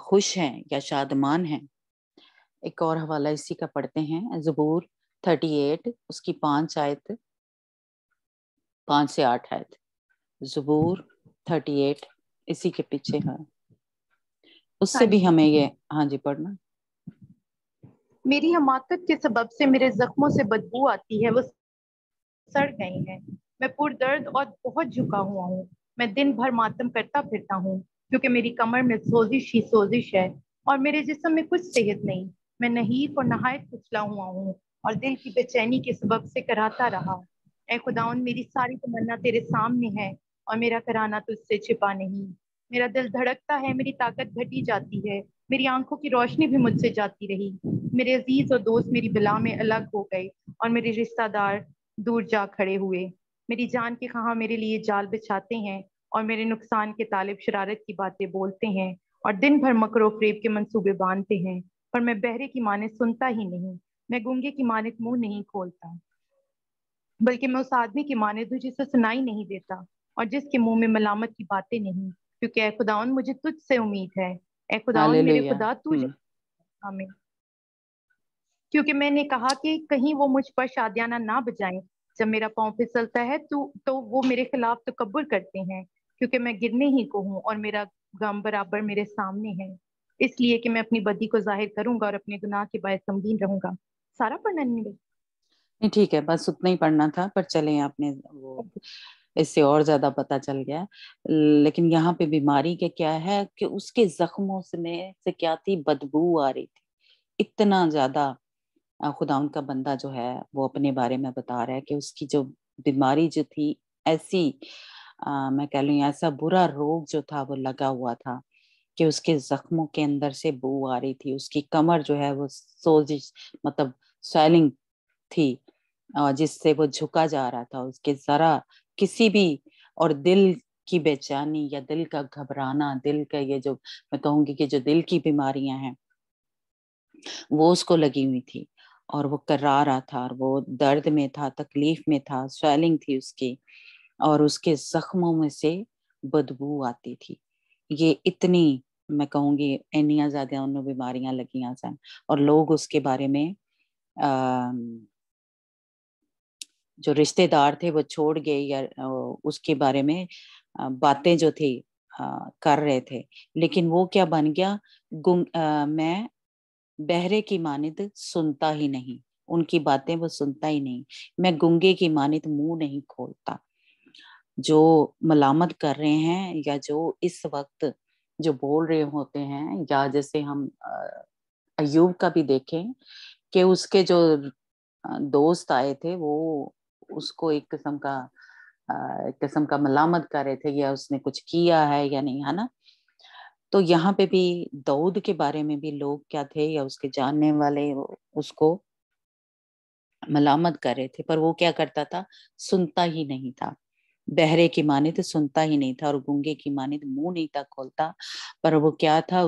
खुश हैं या शादमान हैं। एक और हवाला इसी का पढ़ते हैं, ज़बूर 38 उसकी 5 आयत, 5 से 8 आयत। ज़बूर 38 इसी के पीछे है, उससे भी हमें ये, हाँ जी पढ़ना। मेरी हमाकत के सबब से मेरे जख्मों से बदबू आती है, वो सड़ गए हैं। मैं पुरदर्द और बहुत झुका हुआ हूँ। मैं दिन भर मातम करता फिरता हूँ क्योंकि मेरी कमर में सोजिश ही सोजिश है और मेरे जिस्म में कुछ सेहत नहीं। मैं नहीफ और नहायत कुचला हुआ हूँ और दिल की बेचैनी के सबब से कराता रहा। ऐ खुदाउन, मेरी सारी तमन्ना तेरे सामने है और मेरा कराना तुझसे छिपा नहीं। मेरा दिल धड़कता है, मेरी ताकत घटी जाती है, मेरी आंखों की रोशनी भी मुझसे जाती रही। मेरे अजीज और दोस्त मेरी बिला में अलग हो गए और मेरे रिश्तेदार दूर जा खड़े हुए। मेरी जान के ख़वाह मेरे लिए जाल बिछाते हैं और मेरे नुकसान के तालिब शरारत की बातें बोलते हैं और दिन भर मकरो फरेब के मंसूबे बांधते हैं। पर मैं बहरे की माने सुनता ही नहीं, मैं गूंगे की माने मुंह नहीं खोलता, बल्कि मैं उस आदमी की माने जिसे सुनाई नहीं देता और जिसके मुंह में मलामत की बातें नहीं। क्योंकि ऐ खुदावन, मुझे तुझसे उम्मीद है। ऐ खुदावन मेरे हालेलुया। खुदा, तू हमें, क्योंकि मैंने कहा कि कहीं वो मुझ पर शादियाना ना बजाएं। जब मेरा पाँव फिसलता है तो वो मेरे खिलाफ तकब्बुर करते हैं, क्योंकि मैं गिरने ही को हूँ और मेरा गम बराबर मेरे सामने है। इसलिए कि मैं अपनी बदी को जाहिर करूंगा और अपने गुनाह के बायस गमगीन रहूंगा। सारा पढ़ना नहीं है? नहीं ठीक है, बस उतना ही पढ़ना था, पर चले आपने वो इससे और ज्यादा पता चल गया। लेकिन यहाँ पे बीमारी के क्या है कि उसके जख्मों से क्या थी, बदबू आ रही थी इतना ज्यादा। खुदा उनका बंदा जो है वो अपने बारे में बता रहा है कि उसकी जो बीमारी जो थी, ऐसी मैं कह लूँ ऐसा बुरा रोग जो था वो लगा हुआ था कि उसके जख्मों के अंदर से बू आ रही थी। उसकी कमर जो है वो सोजिश, मतलब स्वेलिंग थी, जिससे वो झुका जा रहा था। उसके जरा किसी भी, और दिल की बेचैनी या दिल का घबराना, दिल का ये जो मैं कहूंगी कि जो दिल की बीमारियां हैं वो उसको लगी हुई थी, और वो कर्रा रहा था और वो दर्द में था, तकलीफ में था, स्वेलिंग थी उसकी, और उसके जख्मों में से बदबू आती थी। ये इतनी, मैं कहूंगी इन्नियां ज्यादा उन्हें बीमारियां लगियां सन, और लोग उसके बारे में जो रिश्तेदार थे वो छोड़ गए या उसके बारे में बातें जो थी कर रहे थे। लेकिन वो क्या बन गया, मैं बहरे की मानित सुनता ही नहीं, उनकी बातें वो सुनता ही नहीं, मैं गूंगे की मानित मुंह नहीं खोलता। जो मलामत कर रहे हैं या जो इस वक्त जो बोल रहे होते हैं, या जैसे हम अय्यूब का भी देखें कि उसके जो दोस्त आए थे वो उसको एक किस्म का मलामत कर रहे थे, या उसने कुछ किया है या नहीं, है ना। तो यहाँ पे भी दाऊद के बारे में भी लोग क्या थे, या उसके जानने वाले उसको मलामत कर रहे थे, पर वो क्या करता था, सुनता ही नहीं था। बहरे की मानित सुनता ही नहीं था और गूंगे की मानित मुंह नहीं था खोलता, पर वो क्या था,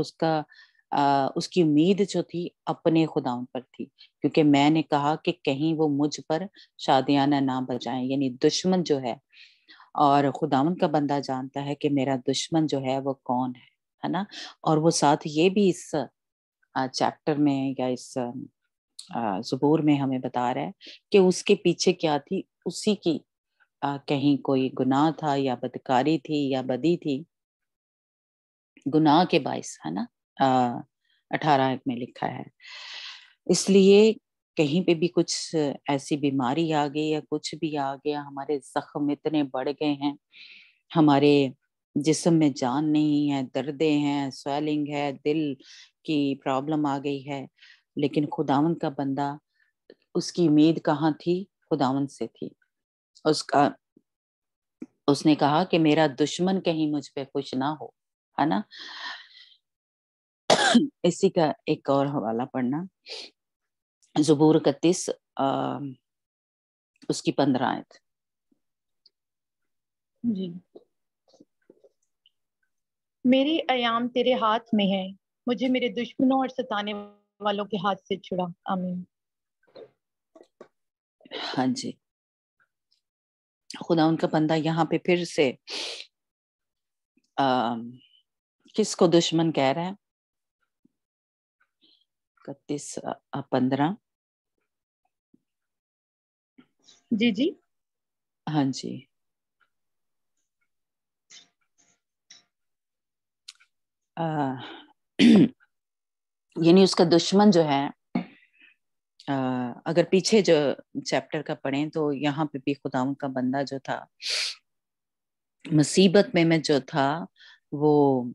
उसकी उम्मीद जो थी अपने खुदावन पर थी, क्योंकि मैंने कहा कि कहीं वो मुझ पर शादियाना ना बजाएं, यानी दुश्मन जो है। और खुदावन का बंदा जानता है कि मेरा दुश्मन जो है वो कौन है ना। और वो साथ ये भी इस चैप्टर में या इस ज़बूर में हमें बता रहा है कि उसके पीछे क्या थी, उसी की कहीं कोई गुनाह था या बदकारी थी या बदी थी, गुनाह के बाइस, है ना। 18 में लिखा है। इसलिए कहीं पे भी कुछ ऐसी बीमारी आ गई या कुछ भी आ गया, हमारे जख्म इतने बढ़ गए हैं, हमारे जिस्म में जान नहीं है, दर्दे हैं, स्वेलिंग है, दिल की प्रॉब्लम आ गई है, लेकिन खुदावन का बंदा, उसकी उम्मीद कहाँ थी? खुदावन से थी। उसने कहा कि मेरा दुश्मन कहीं मुझ पे खुश ना हो, है ना। इसी का एक और हवाला पढ़ना, ज़बूर 31 उसकी 15 आयत। जी। मेरी अयाम तेरे हाथ में है, मुझे मेरे दुश्मनों और सताने वालों के हाथ से छुड़ा। आमीन। हाँ जी, खुदा उनका बंदा यहाँ पे फिर से किसको दुश्मन कह रहा है? 31:15। जी जी। हाँ जी, यानी उसका दुश्मन जो है, अगर पीछे जो चैप्टर का पढ़ें तो यहाँ पे भी खुदा का बंदा जो था, मुसीबत में जो था, वो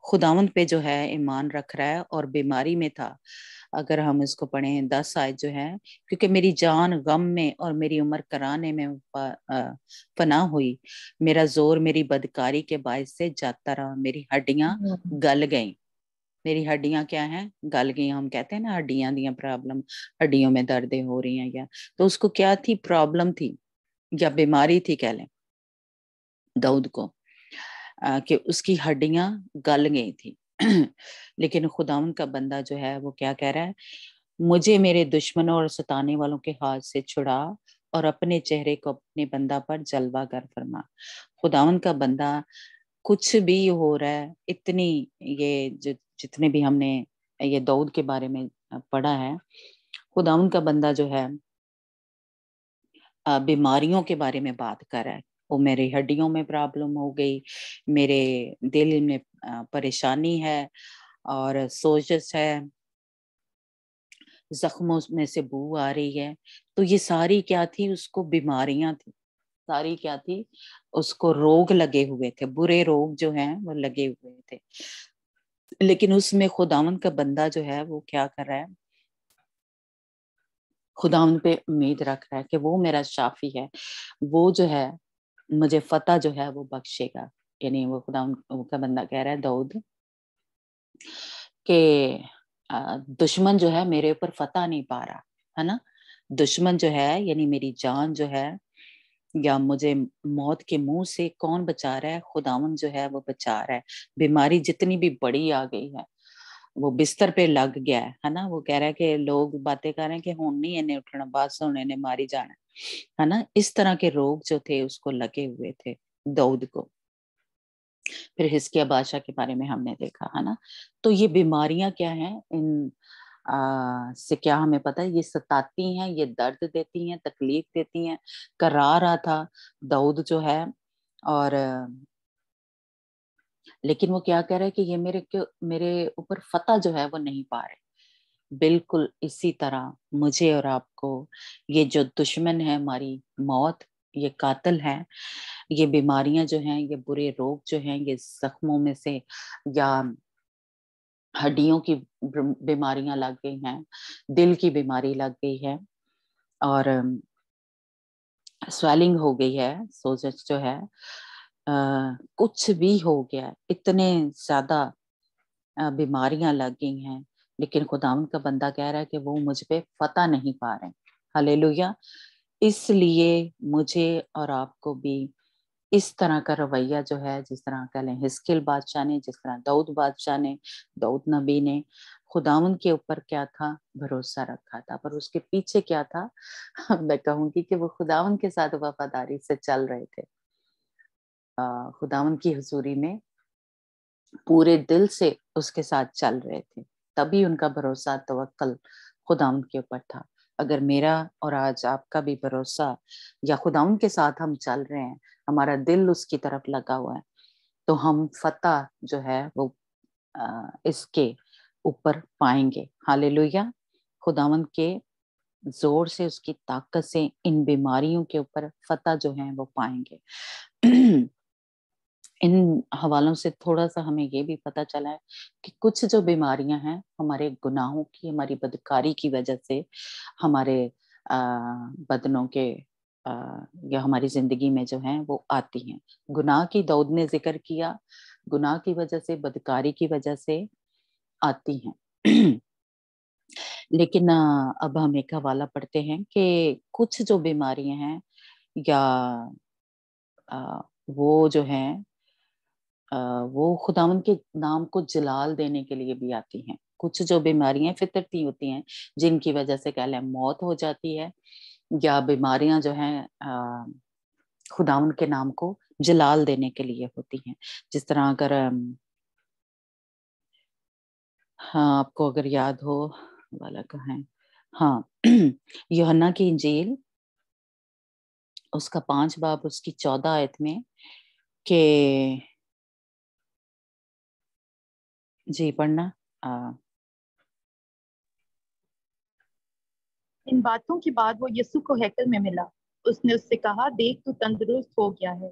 खुदावंद पे जो है ईमान रख रहा है और बीमारी में था। अगर हम इसको पढ़ें 10 आयत जो है, क्योंकि मेरी जान गम में और मेरी उम्र कराने में फना हुई, मेरा जोर मेरी बदकारी के बायस से जाता रहा, मेरी हड्डियां गल गईं। मेरी हड्डियां क्या हैं? गल गई। हम कहते हैं ना हड्डियां दी प्रॉब्लम, हड्डियों में दर्दें हो रही हैं, या तो उसको क्या थी? प्रॉब्लम थी या बीमारी थी कह लें दाऊद को, कि उसकी हड्डियां गल गई थी। लेकिन खुदावन का बंदा जो है वो क्या कह रहा है? मुझे मेरे दुश्मनों और सताने वालों के हाथ से छुड़ा और अपने चेहरे को अपने बंदा पर जलवा कर फरमा। खुदावन का बंदा, कुछ भी हो रहा है, इतनी ये जितने भी हमने ये दाऊद के बारे में पढ़ा है, खुदावन का बंदा जो है बीमारियों के बारे में बात कर रहा है। वो मेरी हड्डियों में प्रॉब्लम हो गई, मेरे दिल में परेशानी है और सोजश है, जख्मों में से बू आ रही है। तो ये सारी क्या थी? उसको बीमारियां थी, सारी क्या थी? उसको रोग लगे हुए थे, बुरे रोग जो हैं वो लगे हुए थे। लेकिन उसमें खुदावन का बंदा जो है वो क्या कर रहा है? खुदावन पे उम्मीद रख रहा है कि वो मेरा शाफी है, वो जो है मुझे फतह जो है वो बख्शेगा। यानी वो खुदावन का बंदा कह रहा है दाऊद कि दुश्मन जो है मेरे ऊपर फतह नहीं पा रहा, है ना। दुश्मन जो है यानी मेरी जान जो है, या मुझे मौत के मुंह से कौन बचा रहा है? खुदावन जो है वो बचा रहा है। बीमारी जितनी भी बड़ी आ गई है, वो बिस्तर पे लग गया है ना। वो कह रहा है कि लोग बातें कर रहे हैं कि हुण नहीं इन्हें उठना, बस हुण इन्हें मारी जाना, है ना। इस तरह के रोग जो थे उसको लगे हुए थे दाऊद को। फिर हिजकिय्याह बादशाह के बारे में हमने देखा, है ना। तो ये बीमारियां क्या हैं? इन से क्या हमें पता है? ये सताती हैं, ये दर्द देती हैं, तकलीफ देती हैं। करा रहा था दाऊद जो है, और लेकिन वो क्या कह रहा है कि ये मेरे ऊपर फतह जो है वो नहीं पा रहे। बिल्कुल इसी तरह मुझे और आपको ये जो दुश्मन है, हमारी मौत, ये कातिल है, ये बीमारियां जो हैं, ये बुरे रोग जो हैं, ये जख्मों में से या हड्डियों की बीमारियां लग गई हैं, दिल की बीमारी लग गई है, और स्वेलिंग हो गई है, सोजश जो है, कुछ भी हो गया, इतने ज्यादा बीमारियां लग गई हैं, लेकिन खुदावंद का बंदा कह रहा है कि वो मुझ पे फतह नहीं पा रहे। हालेलुया। इसलिए मुझे और आपको भी इस तरह का रवैया जो है, जिस तरह कह लें हिस्किल बादशाह ने, जिस तरह दाऊद बादशाह ने, दाऊद नबी ने खुदावन के ऊपर क्या था, भरोसा रखा था, पर उसके पीछे क्या था मैं कहूंगी कि वो खुदावन के साथ वफादारी से चल रहे थे, खुदावन की हुजूरी में पूरे दिल से उसके साथ चल रहे थे, तभी उनका भरोसा तवक्कल खुदावन के ऊपर था। अगर मेरा और आज आपका भी भरोसा या खुदावन के साथ हम चल रहे हैं, हमारा दिल उसकी तरफ लगा हुआ है, तो हम फतह जो है वो इसके ऊपर पाएंगे। हालेलुया। खुदावन के जोर से, उसकी ताकत से इन बीमारियों के ऊपर फतह जो है वो पाएंगे। इन हवालों से थोड़ा सा हमें ये भी पता चला है कि कुछ जो बीमारियां हैं हमारे गुनाहों की, हमारी बदकारी की वजह से हमारे बदनों के या हमारी जिंदगी में जो है वो आती हैं। गुनाह की दाऊद ने जिक्र किया, गुनाह की वजह से, बदकारी की वजह से आती हैं। लेकिन अब हम एक हवाला पढ़ते हैं कि कुछ जो बीमारियां हैं या वो जो हैं वो खुदावन के नाम को जलाल देने के लिए भी आती हैं। कुछ जो बीमारियां फितरती होती हैं जिनकी वजह से कह लें मौत हो जाती है, या बीमारियां जो हैं खुदावन के नाम को जलाल देने के लिए होती हैं। जिस तरह अगर हाँ आपको अगर याद हो वाला कहाँ है, हाँ यूहन्ना की इंजील उसका 5 बाब उसकी 14 आयत में के जी पढ़ना। इन बातों के बाद वो यीशु को हैकल में मिला। उसने उससे कहा, देख तू तंदुरुस्त हो गया है,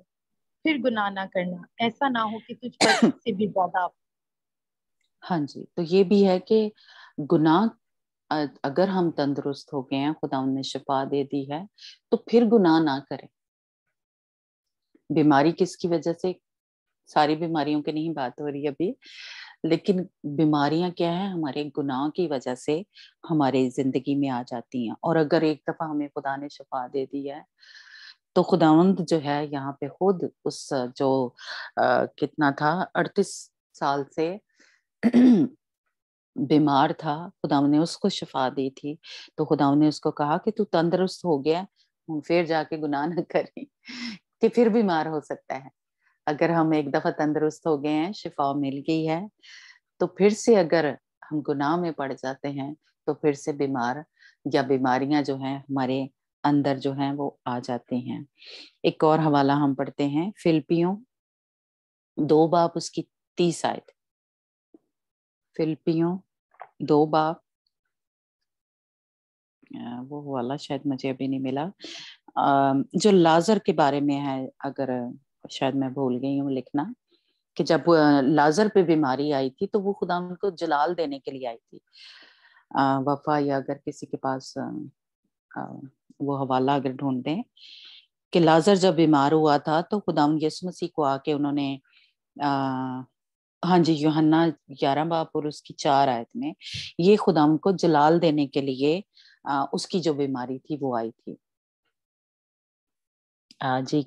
फिर गुनाह ना करना, ऐसा ना हो कि तुझ पर इससे भी ज्यादा। हाँ जी, तो ये भी है कि गुनाह अगर हम तंदुरुस्त हो गए हैं, खुदा ने शिफा दे दी है, तो फिर गुनाह ना करें। बीमारी किसकी वजह से, सारी बीमारियों की नहीं बात हो रही अभी, लेकिन बीमारियां क्या है, हमारे गुनाह की वजह से हमारे जिंदगी में आ जाती हैं। और अगर एक दफा हमें खुदा ने शिफा दे दी है, तो खुदावंद जो है यहाँ पे खुद उस जो कितना था 38 साल से बीमार था, खुदावंद ने उसको शिफा दी थी, तो खुदावंद ने उसको कहा कि तू तंदुरुस्त हो गया, फिर जाके गुनाह न करें कि फिर बीमार हो सकता है। अगर हम एक दफा तंदुरुस्त हो गए हैं, शिफा मिल गई है, तो फिर से अगर हम गुनाह में पड़ जाते हैं तो फिर से बीमार या बीमारियां जो हैं हमारे अंदर जो हैं वो आ जाती हैं। एक और हवाला हम पढ़ते हैं, फिलिपियों 2 बाब उसकी 30 आयत। फिलिपियों 2 बाब, वो वाला शायद मुझे अभी नहीं मिला, जो लाजर के बारे में है, अगर शायद मैं भूल गई हूँ लिखना, कि जब लाजर पे बीमारी आई थी तो वो खुदा उनको जलाल देने के लिए आई थी। वफा या अगर किसी के पास वो हवाला अगर ढूंढ दें कि लाजर जब बीमार हुआ था तो खुदा यीशु मसीह को आके उन्होंने हाँ जी यूहन्ना 11 बाब और उसकी 4 आयत में ये खुदा को जलाल देने के लिए उसकी जो बीमारी थी वो आई थी। जी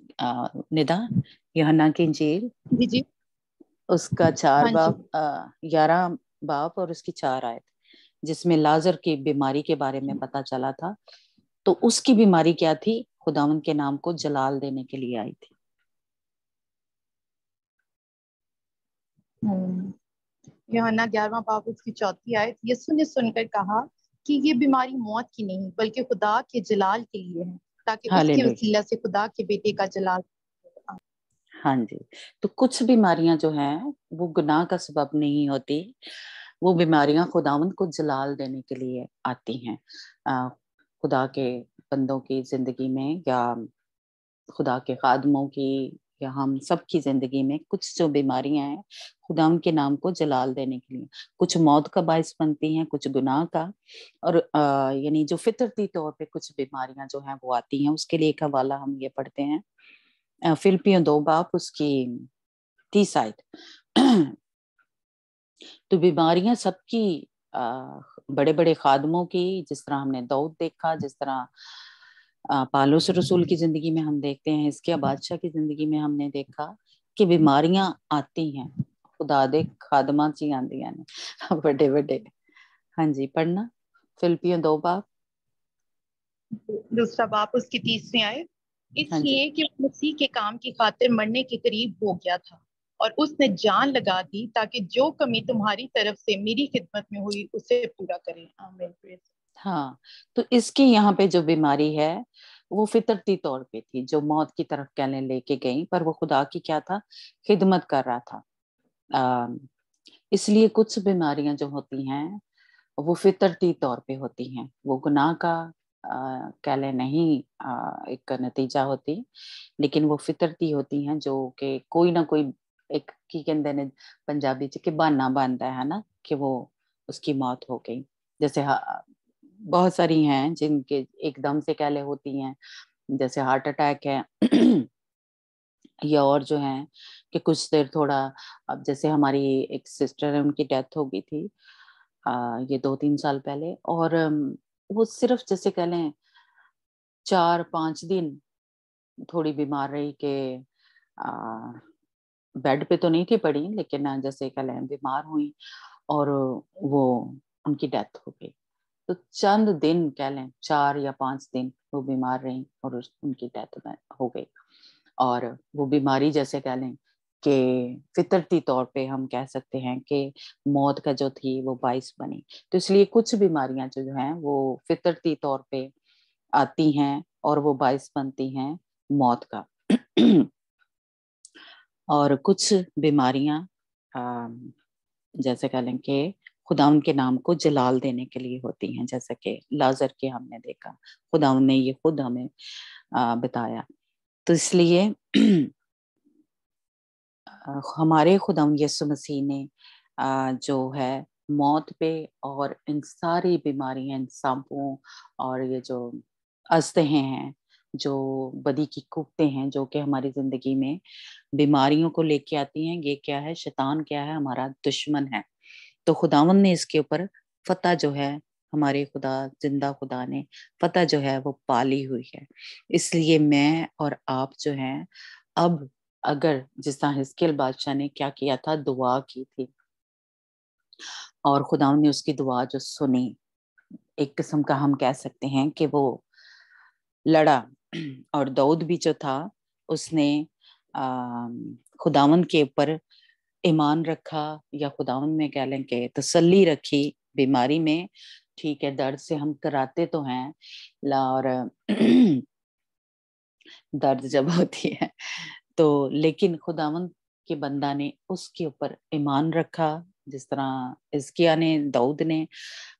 निदा, यूहन्ना की इंजील जी जी उसका 4 हाँ जी। बाब 11 बाब और उसकी 4 आयत, जिसमें लाजर की बीमारी के बारे में पता चला था, तो उसकी बीमारी क्या थी, खुदावन के नाम को जलाल देने के लिए आई थी। यूहन्ना 11वां बाब उसकी 4 आयत, यीशु ने सुनकर कहा कि ये बीमारी मौत की नहीं बल्कि खुदा के जलाल के लिए है, ताकि उसके हालेलुया। वसीला से खुदा के बेटे का जलाल। हाँ जी, तो कुछ बीमारियां जो हैं वो गुनाह का सबब नहीं होती, वो बीमारियां खुदावन को जलाल देने के लिए आती हैं। खुदा के बंदों की जिंदगी में या खुदा के खादमों की या हम सब की जिंदगी में कुछ जो बीमारियां हैं खुदा के नाम को जलाल देने के लिए, कुछ मौत का बायस बनती हैं, कुछ गुनाह का, और यानी जो फितरती तौर पे कुछ बीमारियां जो हैं वो आती हैं। उसके लिए एक हवाला हम ये पढ़ते हैं, फिलिपियों 2 बाब उसकी 30 आयत। तो बीमारियां सबकी, बड़े बड़े खादमों की, जिस तरह हमने दाऊद देखा, जिस तरह پالوس رسول کی زندگی میں ہم دیکھتے ہیں, حزقیہ بادشاہ کی زندگی میں ہم نے دیکھا کہ بیماریاں آتی ہیں, خدا دے خادمات جی آندیاں نے بڑے بڑے. ہاں جی, پڑھنا فلپیوں 2 باب. دوسرا باب اس کی 30ویں آیت. اس ہاں جی, لیے کہ وہ مسیح کے کام کی خاطر مرنے کے قریب ہو گیا تھا اور اس نے جان لگا دی تاکہ جو کمی تمہاری طرف سے میری خدمت میں ہوئی اسے پورا کریں. آمین. ہاں, تو اس کی یہاں پہ جو بیماری ہے وہ فطرتی طور پہ تھی, جو موت کی طرف کہنے لے کے گئی, پر وہ خدا کی کیا تھا, خدمت کر رہا تھا. اس لیے کچھ بیماریاں جو ہوتی ہیں وہ فطرتی طور پہ ہوتی ہیں, وہ گناہ کا کہہ لیں نہیں ایک نتیجہ ہوتی, لیکن وہ فطرتی ہوتی ہیں جو کہ کوئی نہ کوئی ایک کی کہندے نے پنجابی چ کہ بہانا بنتا ہے نا کہ وہ اس کی موت ہو گئی. جیسے بہت ساری ہیں جن کے ایک دم سے کہہ لے ہوتی ہیں, جیسے ہارٹ اٹیک ہے یا اور جو ہیں کہ کچھ دیر تھوڑا, اب جیسے ہماری ایک سسٹر ہے ان کی ڈیتھ ہو گئی تھی یہ 2-3 سال پہلے, اور وہ صرف جیسے کہہ لیں 4-5 دن تھوڑی بیمار رہی کہ بیڈ پہ تو نہیں تھی پڑی, لیکن جیسے کہہ لیں بیمار ہوئی اور وہ ان کی ڈیتھ ہو گئی. تو چند دن کہہ لیں 4 یا 5 دن وہ بیمار رہی اور ان کی ڈیتھ ہو گئی. اور وہ بیماری جیسے کہہ لیں کہ فطرتی طور پہ ہم کہہ سکتے ہیں کہ موت کا جو تھی وہ باعث بنی. تو اس لیے کچھ بیماریاں جو ہیں وہ فطرتی طور پہ آتی ہیں اور وہ باعث بنتی ہیں موت کا. اور کچھ بیماریاں جیسے کہہ لیں کہ خداوند کے نام کو جلال دینے کے لیے ہوتی ہیں, جیسا کہ لازر کے ہم نے دیکھا, خداوند نے یہ خود ہمیں بتایا. تو اس لیے ہمارے خداوند یسوع مسیح نے جو ہے موت پہ اور ان ساری بیماریاں, ان سانپوں اور یہ جو ازدہیں ہیں, جو بدی کی قوتیں ہیں جو کہ ہماری زندگی میں بیماریوں کو لے کے آتی ہیں, یہ کیا ہے, شیطان کیا ہے, ہمارا دشمن ہے. تو خداوند نے اس کے اوپر فتح جو ہے, ہمارے خدا زندہ خدا نے فتح جو ہے وہ پالی ہوئی ہے. اس لیے میں اور آپ جو ہیں اب اگر جس طرح حزقیل بادشاہ نے کیا کیا تھا, دعا کی تھی اور خداوند نے اس کی دعا جو سنی, ایک قسم کا ہم کہہ سکتے ہیں کہ وہ لڑا. اور داؤد بھی جو تھا اس نے خداوند کے اوپر ایمان رکھا, یا خداوند میں کہہ لیں کہ تسلی رکھی بیماری میں. ٹھیک ہے, درد سے ہم کراتے تو ہیں, اور درد جب ہوتی ہے تو, لیکن خداوند کے بندہ نے اس کے اوپر ایمان رکھا, جس طرح حزقیہ نے, داؤد نے.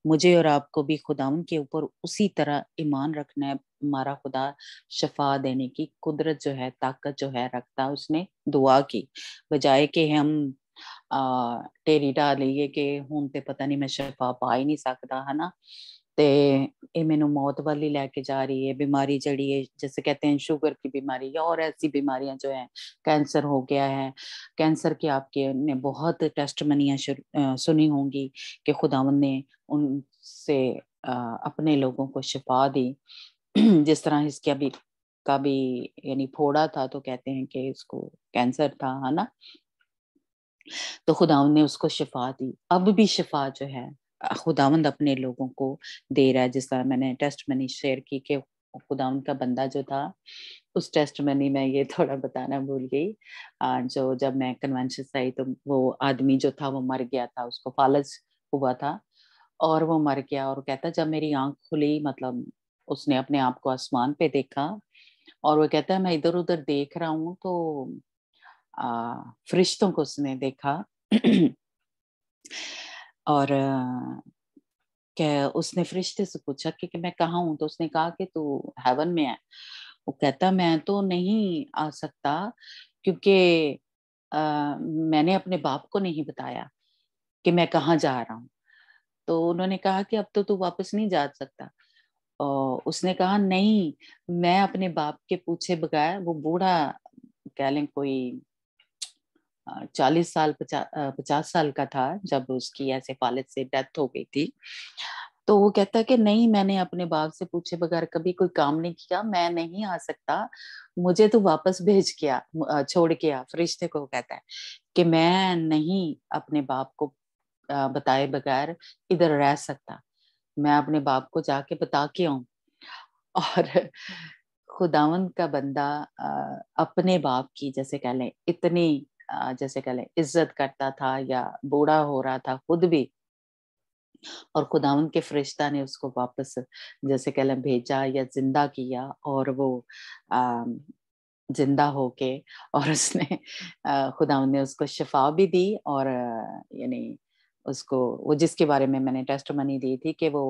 مجھے اور آپ کو بھی خداوند کے اوپر اسی طرح ایمان رکھنا ہے. ہمارا خدا شفا دینے کی قدرت جو ہے, طاقت جو ہے رکھتا. اس نے دعا کی بجائے کہ ہم ٹیری ڈالیے کہ ہوں تے پتہ نہیں میں شفا پا ہی نہیں سکتا ہے نا, تے یہ مینوں موت والی لے کے جا رہی ہے بیماری جڑی ہے, جیسے کہتے ہیں شوگر کی بیماری یا اور ایسی بیماریاں جو ہیں, کینسر ہو گیا ہے. کینسر کے آپ کے نے بہت ٹیسٹ منیاں سنی ہوں گی کہ خداوند نے ان سے اپنے لوگوں کو شفا دی. جس طرح اس کا بھی یعنی پھوڑا تھا تو کہتے ہیں کہ اس کو کینسر تھا, ہے نا, تو خداوند نے اس کو شفا دی. اب بھی شفا جو ہے خداوند اپنے لوگوں کو دے رہا ہے. جس طرح میں نے ٹیسٹ منی شیئر کی کہ خداوند کا بندہ جو تھا, اس ٹیسٹ منی میں یہ تھوڑا بتانا بھول گئی, جو جب میں کنونشن سے آئی تو وہ آدمی جو تھا وہ مر گیا تھا, اس کو فالج ہوا تھا اور وہ مر گیا. اور کہتا جب میری آنکھ کھلی, مطلب اس نے اپنے آپ کو آسمان پہ دیکھا اور وہ کہتا ہے میں ادھر ادھر دیکھ رہا ہوں تو فرشتوں کو اس نے دیکھا. اور کہ اس نے فرشتے سے پوچھا کہ میں کہاں ہوں, تو اس نے کہا کہ تو ہیون میں ہے. وہ کہتا میں تو نہیں آ سکتا کیونکہ میں نے اپنے باپ کو نہیں بتایا کہ میں کہاں جا رہا ہوں. تو انہوں نے کہا کہ اب تو واپس نہیں جا سکتا. اس نے کہا نہیں, میں اپنے باپ کے پوچھے بغیر, وہ بوڑھا کہہ لیں کوئی 40 سال 50 سال کا تھا جب اس کی ایسے فالج سے ڈیتھ ہو گئی تھی. تو وہ کہتا ہے کہ نہیں، میں نے اپنے باپ سے پوچھے بغیر کبھی کوئی کام نہیں کیا، میں نہیں آ سکتا، مجھے تو واپس بھیج کیا، چھوڑ کیا۔ فرشتے کو کہتا ہے کہ میں نہیں اپنے باپ کو بتائے بغیر ادھر رہ سکتا، میں اپنے باپ کو جا کے بتا کے آؤں۔ اور خداوند کا بندہ اپنے باپ کی جیسے کہہ لیں اتنی جیسے کہہ لیں عزت کرتا تھا، یا بوڑھا ہو رہا تھا خود بھی، اور خداوند کے فرشتہ نے اس کو واپس جیسے کہہ لیں بھیجا یا زندہ کیا، اور وہ زندہ ہو کے، اور اس نے خداوند نے اس کو شفا بھی دی، اور یعنی اس کو وہ جس کے بارے میں نے ٹیسٹمنی دی تھی کہ وہ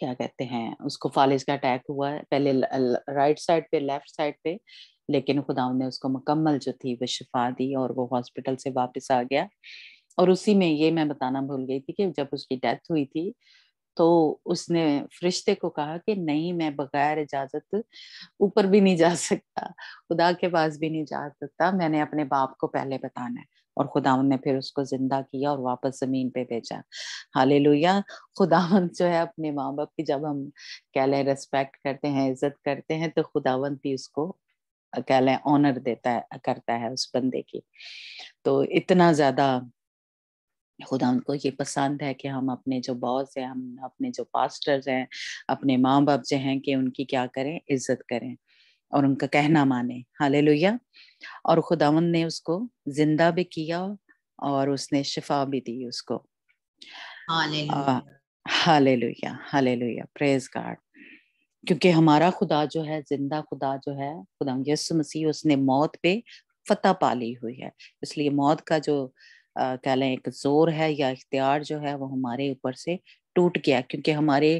کیا کہتے ہیں اس کو، فالج کا اٹیک ہوا ہے پہلے رائٹ سائڈ پہ، لیفٹ سائڈ پہ، لیکن خداوند نے اس کو مکمل جو تھی وہ شفا دی، اور وہ ہاسپٹل سے واپس آ گیا۔ اور اسی میں یہ میں بتانا بھول گئی تھی کہ جب اس کی ڈیتھ ہوئی تھی تو اس نے فرشتے کو کہا کہ نہیں، میں بغیر اجازت اوپر بھی نہیں جا سکتا، خدا کے پاس بھی نہیں جا سکتا، میں نے اپنے باپ کو پہلے بتانا ہے۔ اور خداوند نے پھر اس کو زندہ کیا اور واپس زمین پہ بھیجا۔ ہالےلویا۔ خداوند جو ہے اپنے ماں باپ کی جب ہم کہہ لیں ریسپیکٹ کرتے ہیں، عزت کرتے ہیں، تو خداوند بھی اس کو کہہ لیں آنر دیتا ہے، کرتا ہے اس بندے کی۔ تو اتنا زیادہ خداوند کو یہ پسند ہے کہ ہم اپنے جو باس ہیں، ہم اپنے جو پاسٹرز ہیں، اپنے ماں باپ جو ہیں، کہ ان کی کیا کریں، عزت کریں اور ان کا کہنا مانیں۔ ہالےلویا۔ اور خداوند نے اس کو زندہ بھی کیا اور اس نے شفا بھی دی اس کو۔ ہالےلویا، ہالےلویا، پریز گاڈ۔ کیونکہ ہمارا خدا جو ہے، زندہ خدا جو ہے، خدا یسوع مسیح، اس نے موت پہ فتح پالی ہوئی ہے، اس لیے موت کا جو کہہ لیں ایک زور ہے یا اختیار جو ہے وہ ہمارے اوپر سے ٹوٹ گیا، کیونکہ ہمارے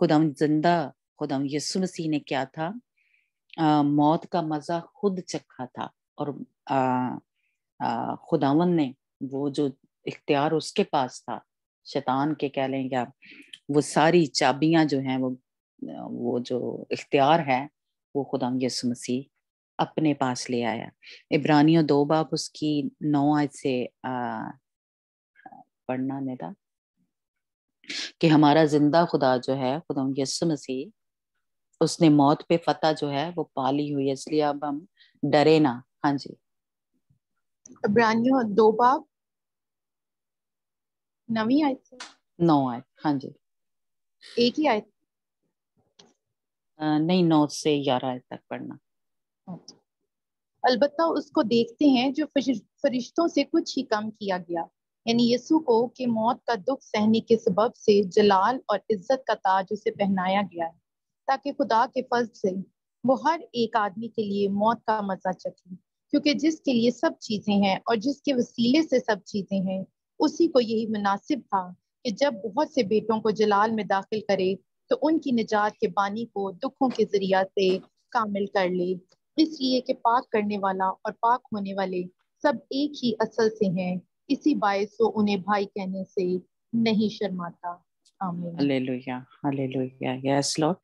خدا زندہ خدا یسوع مسیح نے کیا تھا، موت کا مزہ خود چکھا تھا، اور خداوند نے وہ جو اختیار اس کے پاس تھا، شیطان کے کہہ لیں، یا وہ ساری چابیاں جو ہیں، وہ جو اختیار ہے، وہ خدا یسوع مسیح اپنے پاس لے آیا۔ عبرانیوں 2 باب اس کی 9 آیت سے پڑھنا ندا، کہ ہمارا زندہ خدا جو ہے، خدا یسوع مسیح، اس نے موت پہ فتح جو ہے وہ پالی ہوئی ہے، اس لیے اب ہم ڈرے نہ۔ ہاں جی، عبرانیوں 2 باب 9 آیت سے 9 آیت، ہاں جی، ایک ہی آیت، نہیں 9 سے 11 آیت تک پڑھنا۔ البتہ اس کو دیکھتے ہیں جو فرشتوں سے کچھ ہی کم کیا گیا، یعنی یسوع کو، کہ موت کا دکھ سہنے کے سبب سے جلال اور عزت کا تاج اسے پہنایا گیا ہے، تاکہ خدا کے فضل سے وہ ہر ایک آدمی کے لیے موت کا مزہ چکھے، کیونکہ جس کے لیے سب چیزیں ہیں اور جس کے وسیلے سے سب چیزیں ہیں، اسی کو یہی مناسب تھا کہ جب بہت سے بیٹوں کو جلال میں داخل کرے تو ان کی نجات کے بانی کو دکھوں کے ذریعہ سے کامل کر لے، اس لیے کہ پاک کرنے والا اور پاک ہونے والے سب ایک ہی اصل سے ہیں، اسی باعث وہ انہیں بھائی کہنے سے نہیں شرماتا۔ آمین۔ ہالےلویا، ہالےلویا، یس لارڈ۔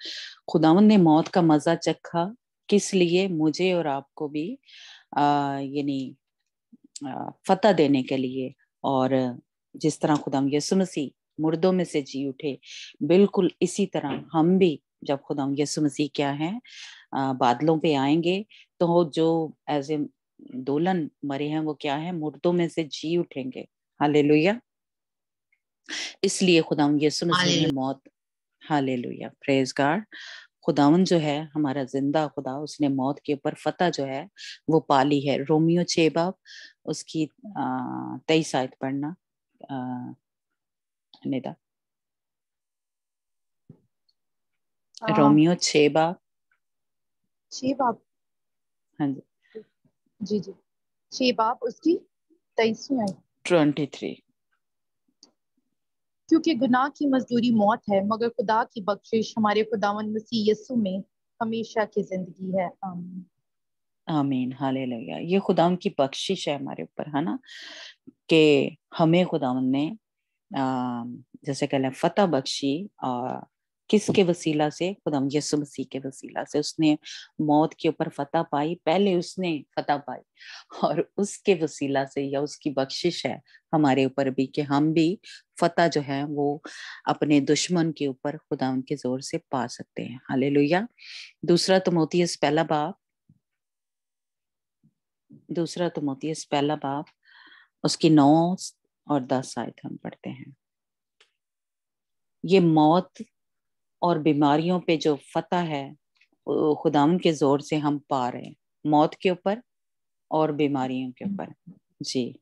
خداوند نے موت کا مزہ چکھا، کس لیے؟ مجھے اور آپ کو بھی یعنی فتح دینے کے لیے، اور جس طرح خدا یسوع مسیح مردوں میں سے جی اٹھے، بالکل اسی طرح ہم بھی جب خدا یسوع مسیح کیا ہے بادلوں پہ آئیں گے، تو جو ایز اے دولن مرے ہیں وہ کیا ہے، مردوں میں سے جی اٹھیں گے۔ ہالےلویا۔ اس لیے خدا یسوع مسیح نے موت، ہالےلویا، پریز گاڈ، خداون جو ہے ہمارا زندہ خدا، اس نے موت کے اوپر فتح جو ہے وہ پالی ہے۔ رومیو 6 باب اس کی 23 آیت پڑھنا ندا۔ رومیو 6 باب، 6 باب، ہاں جی، جی جی، 6 باب اس کی 23 آیت۔ 23۔ کیونکہ گناہ کی مزدوری موت ہے، مگر خدا کی بخشش ہمارے خداوند مسیح یسوع میں ہمیشہ کی زندگی ہے۔ آمین۔ آمین، ہالےلویا۔ یہ خداوند کی بخشش ہے ہمارے اوپر، ہے نا، کہ ہمیں خداوند نے جیسے کہ فتح بخشی، किसके वसीला से? खुदाम यीशु मसीह के वसीला से। उसने मौत के ऊपर फतह पाई, पहले उसने फतह पाई, और उसके वसीला से या उसकी बख्शिश है हमारे ऊपर भी कि हम भी फतह जो है वो अपने दुश्मन के ऊपर खुदाम के जोर से पा सकते हैं। हालेलुया। दूसरा तिमोथियस पहला बाब उसकी 9 और 10 आयत हम पढ़ते हैं। ये मौत और बीमारियों पे जो फतह है खुदाम के जोर से हम पा रहे हैं, मौत के ऊपर और बीमारियों के ऊपर। जी,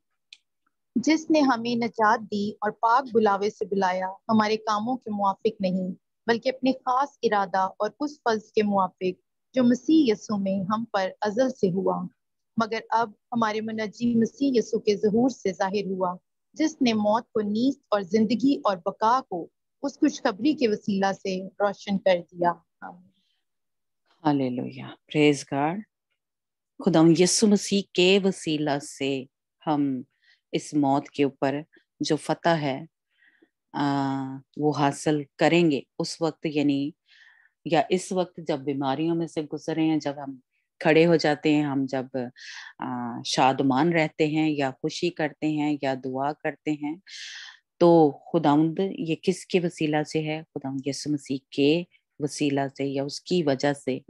जिसने हमें नजात दी और पाक बुलावे से बुलाया, हमारे कामों के मुआफिक नहीं, बल्कि अपने खास इरादा और उस फर्ज के मुआफिक जो मसीह यीशु में हम पर अज़ल से हुआ, मगर अब हमारे मुनज्जी मसीह यीशु के ज़हूर से जाहिर हुआ, जिसने मौत को नीस और जिंदगी और बका को उस खुशखबरी के वसीला से रोशन कर दिया। आमीन। हालेलुया, प्रेज गॉड। खुदाम यीशु मसीह के वसीला से हम इस मौत के ऊपर जो फतह है वो हासिल करेंगे उस वक्त, यानी या इस वक्त जब बीमारियों में से गुजरे हैं, जब हम खड़े हो जाते हैं, हम जब शादमान रहते हैं या खुशी करते हैं या दुआ करते हैं, तो खुदावंद ये किसके वसीला से है? खुदावंद यीशु मसीह के वसीला से या उसकी वजह से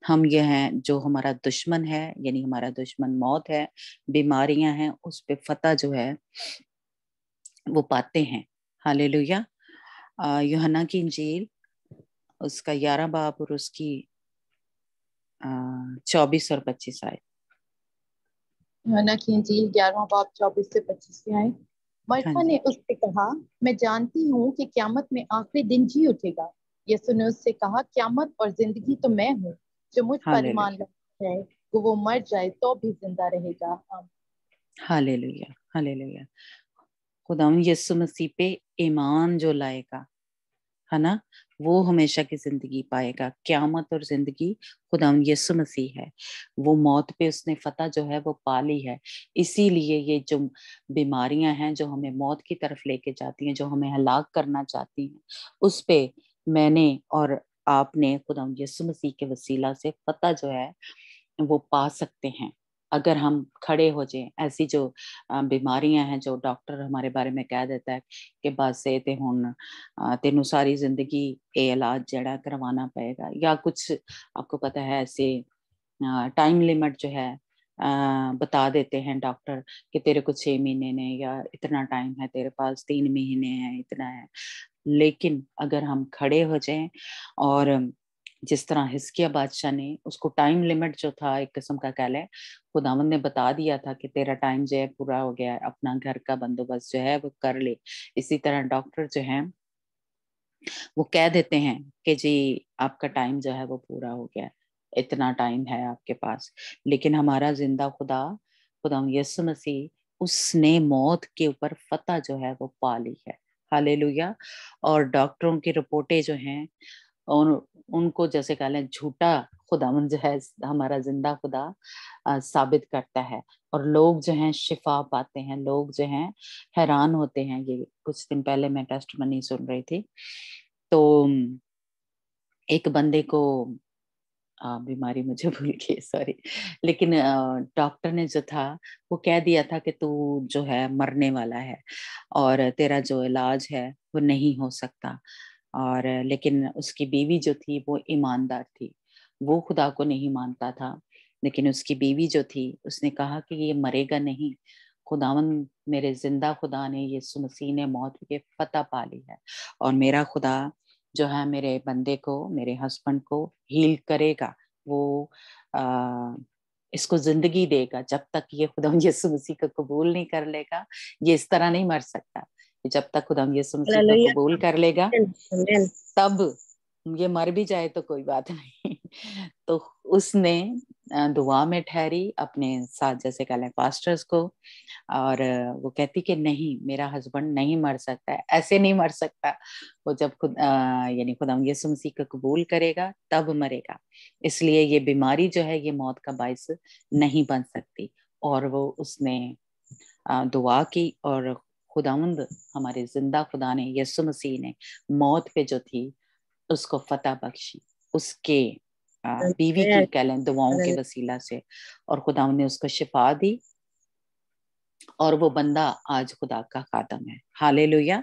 हम ये हैं, जो हमारा दुश्मन है, यानी हमारा दुश्मन मौत है, बीमारियां हैं, उस पे फतह जो है वो पाते हैं। हालेलुया। यूहन्ना की इंजील उसका 11 बाब और उसकी 24 और 25 आए। यूहन्ना की इंजील 11वां बाब 24 से 25 आए। हाँ मरथा जी, ने उससे कहा, मैं जानती हूँ कि क्यामत में आखिरी दिन जी उठेगा। यीशु ने उससे कहा, क्यामत और जिंदगी तो मैं हूँ। जो मुझ पर ईमान हालेलुया, रखता है वो मर जाए तो भी जिंदा रहेगा। आमीन। हालेलुया, हालेलुया। खुदाम यीशु मसीह पे ईमान जो लाएगा, है ना, वो हमेशा की जिंदगी पाएगा। क्यामत और जिंदगी खुदाम यीशु मसीह है। वो मौत पे उसने फतह जो है वो पा ली है। इसीलिए ये जो बीमारियां हैं जो हमें मौत की तरफ लेके जाती हैं, जो हमें हलाक करना चाहती हैं, उस पे मैंने और आपने खुदाम यीशु मसीह के वसीला से फतह जो है वो पा सकते हैं। अगर हम खड़े हो जाएं, ऐसी जो बीमारियां हैं जो डॉक्टर हमारे बारे में कह देता है कि बस ये ते हुन तेनू सारी जिंदगी ये इलाज जड़ा करवाना पड़ेगा, या कुछ आपको पता है ऐसे टाइम लिमिट जो है बता देते हैं डॉक्टर कि तेरे को 6 महीने ने, या इतना टाइम है तेरे पास, 3 महीने है, इतना है। लेकिन अगर हम खड़े हो जाएं और जिस तरह हिजकिय्याह बादशाह ने, उसको टाइम लिमिट जो था एक किस्म का कह लें, खुदावंद ने बता दिया था कि तेरा टाइम जो है पूरा हो गया है, अपना घर का बंदोबस्त जो है वो कर ले। इसी तरह डॉक्टर जो है वो कह देते हैं कि जी आपका टाइम जो है वो पूरा हो गया है, इतना टाइम है आपके पास। लेकिन हमारा जिंदा खुदा यीशु मसीह, उसने मौत के ऊपर फतह जो है वो पा ली है। हालेलुया। और डॉक्टरों की रिपोर्टें जो हैं उनको जैसे कह लें झूठा खुदावंद जो है हमारा जिंदा खुदा साबित करता है, और लोग जो हैं शिफा पाते हैं, लोग जो हैं हैरान होते हैं। ये कुछ दिन पहले मैं टेस्टमनी सुन रही थी, तो एक बंदे को बीमारी मुझे भूल गई, सॉरी, लेकिन डॉक्टर ने जो था वो कह दिया था कि तू जो है मरने वाला है और तेरा जो इलाज है वो नहीं हो सकता। और लेकिन उसकी बीवी जो थी वो ईमानदार थी, वो खुदा को नहीं मानता था, लेकिन उसकी बीवी जो थी उसने कहा कि ये मरेगा नहीं, खुदावन मेरे जिंदा खुदा ने, यीशु मसीह ने मौत के फतह पा ली है, और मेरा खुदा जो है मेरे बंदे को, मेरे हस्बैंड को हील करेगा। वो आ, इसको जिंदगी देगा। जब तक ये खुदा यीशु मसीह को कबूल नहीं कर लेगा, ये इस तरह नहीं मर सकता। जब तक खुदा यीशु मसीह को हालेलुया। कबूल कर लेगा, आमीन। तब ये मर भी जाए तो कोई बात नहीं। तो उसने दुआ में ठहरी अपने साथ, जैसे कह लें पास्टर्स को, और वो कहती कि नहीं मेरा हस्बैंड नहीं मर सकता है, ऐसे नहीं मर सकता। वो जब यानी खुदा यीशु मसीह का कबूल करेगा तब मरेगा। इसलिए ये बीमारी जो है ये मौत का बायस नहीं बन सकती। और वो उसने दुआ की, और खुदावंद हमारे जिंदा खुदा ने, यीशु मसीह ने मौत पे जो थी اس کو فتح بخشی اس کے بیوی کی کہہ لیں دعاؤں کے وسیلہ سے, اور خدا نے اس کو شفا دی, اور وہ بندہ آج خدا کا خادم ہے. ہالےلویا,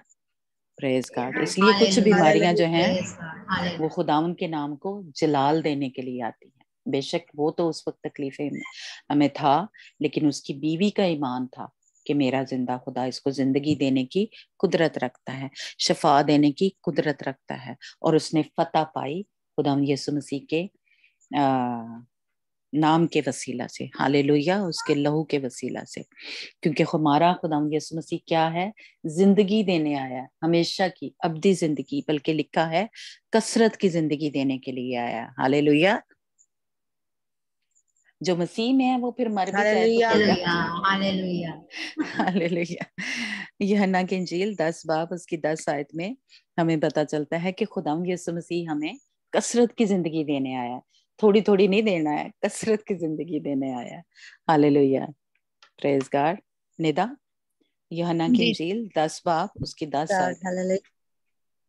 پریز گاڈ. اس لیے کچھ بیماریاں جو ہیں وہ خداوند کے نام کو جلال دینے کے لیے آتی ہیں. بے شک وہ تو اس وقت تکلیفیں میں تھا, لیکن اس کی بیوی کا ایمان تھا کہ میرا زندہ خدا اس کو زندگی دینے کی قدرت رکھتا ہے, شفا دینے کی قدرت رکھتا ہے, اور اس نے فتح پائی خداوند یسوع مسیح کے نام کے وسیلہ سے. ہالےلویا, اس کے لہو کے وسیلہ سے, کیونکہ ہمارا خداوند یسوع مسیح کیا ہے, زندگی دینے آیا, ہمیشہ کی ابدی زندگی, بلکہ لکھا ہے کثرت کی زندگی دینے کے لیے آیا. ہالےلویا, جو مسیح میں ہے وہ پھر مر بھی جائے تو ہالےلویا. ہالےلویا. یوحنا کی انجیل 10 باب اس کی 10 آیت میں ہمیں پتہ چلتا ہے کہ خداوند یسوع مسیح ہمیں کثرت کی زندگی دینے آیا ہے, تھوڑی تھوڑی نہیں دینا ہے, کثرت کی زندگی دینے آیا ہے. ہالےلویا, پریز گاڈ. ندا, یوحنا کی انجیل 10 باب اس کی 10 آیت.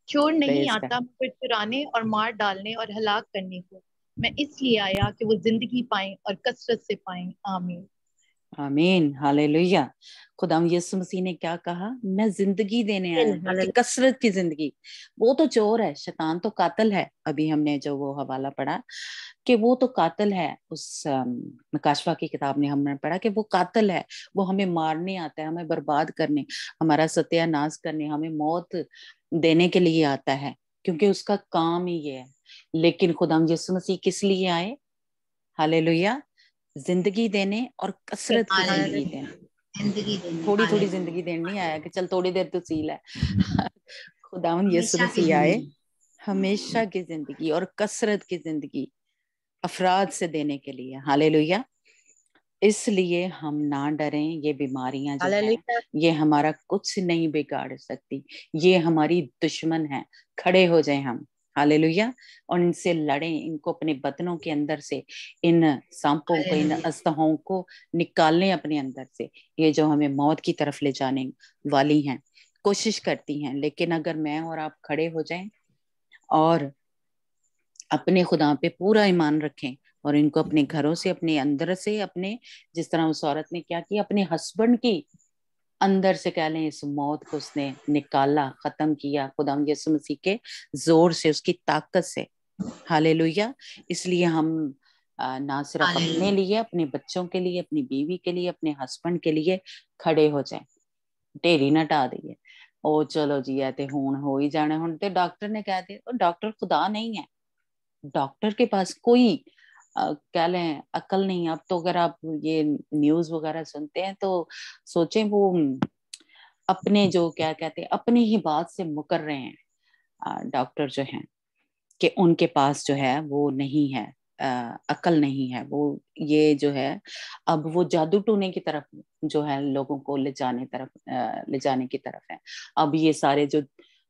چور نہیں آتا مگر چرانے اور مار ڈالنے اور ہلاک کرنے کو, میں اس لیے آیا کہ وہ زندگی پائیں اور کثرت سے پائیں. آمین آمین. ہالےلویا. خداوند یسوع مسیح نے کیا کہا, میں زندگی دینے آیا, بلکہ کثرت کی زندگی. وہ تو چور ہے, شیطان تو قاتل ہے. ابھی ہم نے جو وہ حوالہ پڑھا کہ وہ تو قاتل ہے, اس مکاشفہ کی کتاب میں ہم نے پڑھا کہ وہ قاتل ہے, وہ ہمیں مارنے آتا ہے, ہمیں برباد کرنے, ہمارا ستیہ ناش کرنے, ہمیں موت دینے کے لیے آتا ہے, کیونکہ اس کا کام ہی یہ ہے. لیکن خداوند یسوع مسیح کس لیے آئے؟ ہالےلویا, زندگی دینے اور کثرت کی زندگی دینے. تھوڑی تھوڑی زندگی دینے نہیں آیا کہ چل تھوڑی دیر تو سی لے. خداوند یسوع مسیح آئے ہمیشہ کی زندگی اور کثرت کی زندگی افراد سے دینے کے لیے. ہالےلویا. اس لیے ہم نہ ڈریں, یہ بیماریاں جو ہیں یہ ہمارا کچھ نہیں بگاڑ سکتی, یہ ہماری دشمن ہیں. کھڑے ہو جائیں ہم, ہالےلویا, اور ان سے لڑیں, ان کو اپنے بدنوں کے اندر سے, ان سانپوں کو, ان اسلحوں کو نکالنے اپنے اندر سے, یہ جو ہمیں موت کی طرف لے جانے والی ہیں, کوشش کرتی ہیں. لیکن اگر میں اور آپ کھڑے ہو جائیں اور اپنے خدا پہ پورا ایمان رکھیں, اور ان کو اپنے گھروں سے, اپنے اندر سے, اپنے جس طرح اس عورت نے کیا کیا, اپنے ہسبینڈ کی اندر سے کہہ لیں, اس موت کو اس نے نکالا, ختم کیا خداوند یسوع مسیح کے زور سے, اس کی طاقت سے. ہالےلویا. اس لیے ہم نہ صرف اپنے لیے, اپنے بچوں کے لیے, اپنی بیوی کے لیے, اپنے ہسبینڈ کے لیے کھڑے ہو جائیں. ٹیری نہ ٹا دئیے, او چلو جی ایتے ہون ہو ہی جانے, ہن تے ڈاکٹر نے کہہ دیا. ڈاکٹر خدا نہیں ہے, ڈاکٹر کے پاس کوئی کہہ لیں عقل نہیں. اب تو اگر آپ یہ نیوز وغیرہ سنتے ہیں تو سوچیں وہ اپنے جو کیا کہتے ہیں اپنی ہی بات سے مکر رہے ہیں ڈاکٹر جو ہیں, کہ ان کے پاس جو ہے وہ نہیں ہے, عقل نہیں ہے. وہ یہ جو ہے اب وہ جادو ٹونے کی طرف جو ہے لوگوں کو لے جانے کی طرف ہے. اب یہ سارے جو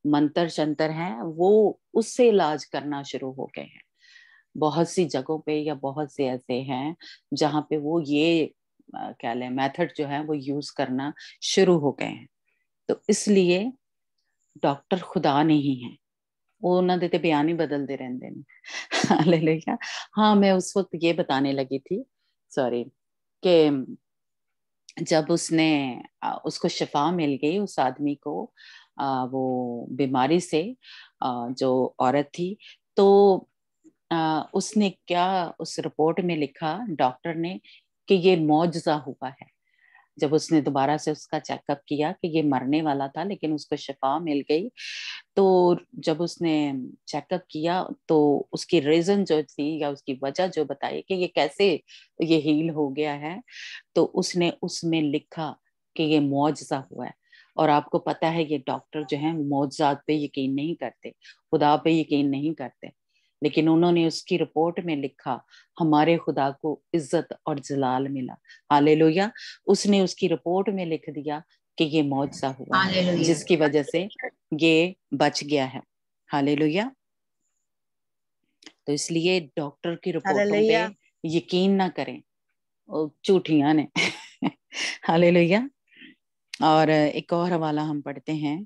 منتر شنتر ہیں وہ اس سے علاج کرنا شروع ہو گئے ہیں. بہت سی جگہوں پہ یا بہت سے ایسے ہیں جہاں پہ وہ یہ کیا لیں میتھڈ جو ہے وہ یوز کرنا شروع ہو گئے ہیں. تو اس لیے ڈاکٹر خدا نہیں ہے, وہ انہوں نے بیان ہی بدلتے رہتے ہیں. ہالےلویا. ہاں, میں اس وقت یہ بتانے لگی تھی, سوری, کہ جب اس کو شفا مل گئی, اس آدمی کو وہ بیماری سے, جو عورت تھی, تو اس نے کیا اس رپورٹ میں لکھا ڈاکٹر نے کہ یہ معجزہ ہوا ہے. جب اس نے دوبارہ سے اس کا چیک اپ کیا کہ یہ مرنے والا تھا لیکن اس کو شفا مل گئی, تو جب اس نے چیک اپ کیا تو اس کی ریزن جو تھی یا اس کی وجہ جو بتائی کہ یہ کیسے یہ ہیل ہو گیا ہے, تو اس نے اس میں لکھا کہ یہ معجزہ ہوا ہے. اور آپ کو پتہ ہے یہ ڈاکٹر جو ہیں معجزات پہ یقین نہیں کرتے, خدا پہ یقین نہیں کرتے, لیکن انہوں نے اس کی رپورٹ میں لکھا ہمارے خدا کو عزت اور جلال ملا. ہالےلویا. اس نے اس کی رپورٹ میں لکھ دیا کہ یہ معجزہ ہوا ہے جس کی وجہ سے یہ بچ گیا ہے. ہالےلویا. تو اس لیے ڈاکٹر کی رپورٹوں پہ یقین نہ کریں, جھوٹیاں نے. ہالےلویا. اور ایک اور حوالہ ہم پڑھتے ہیں,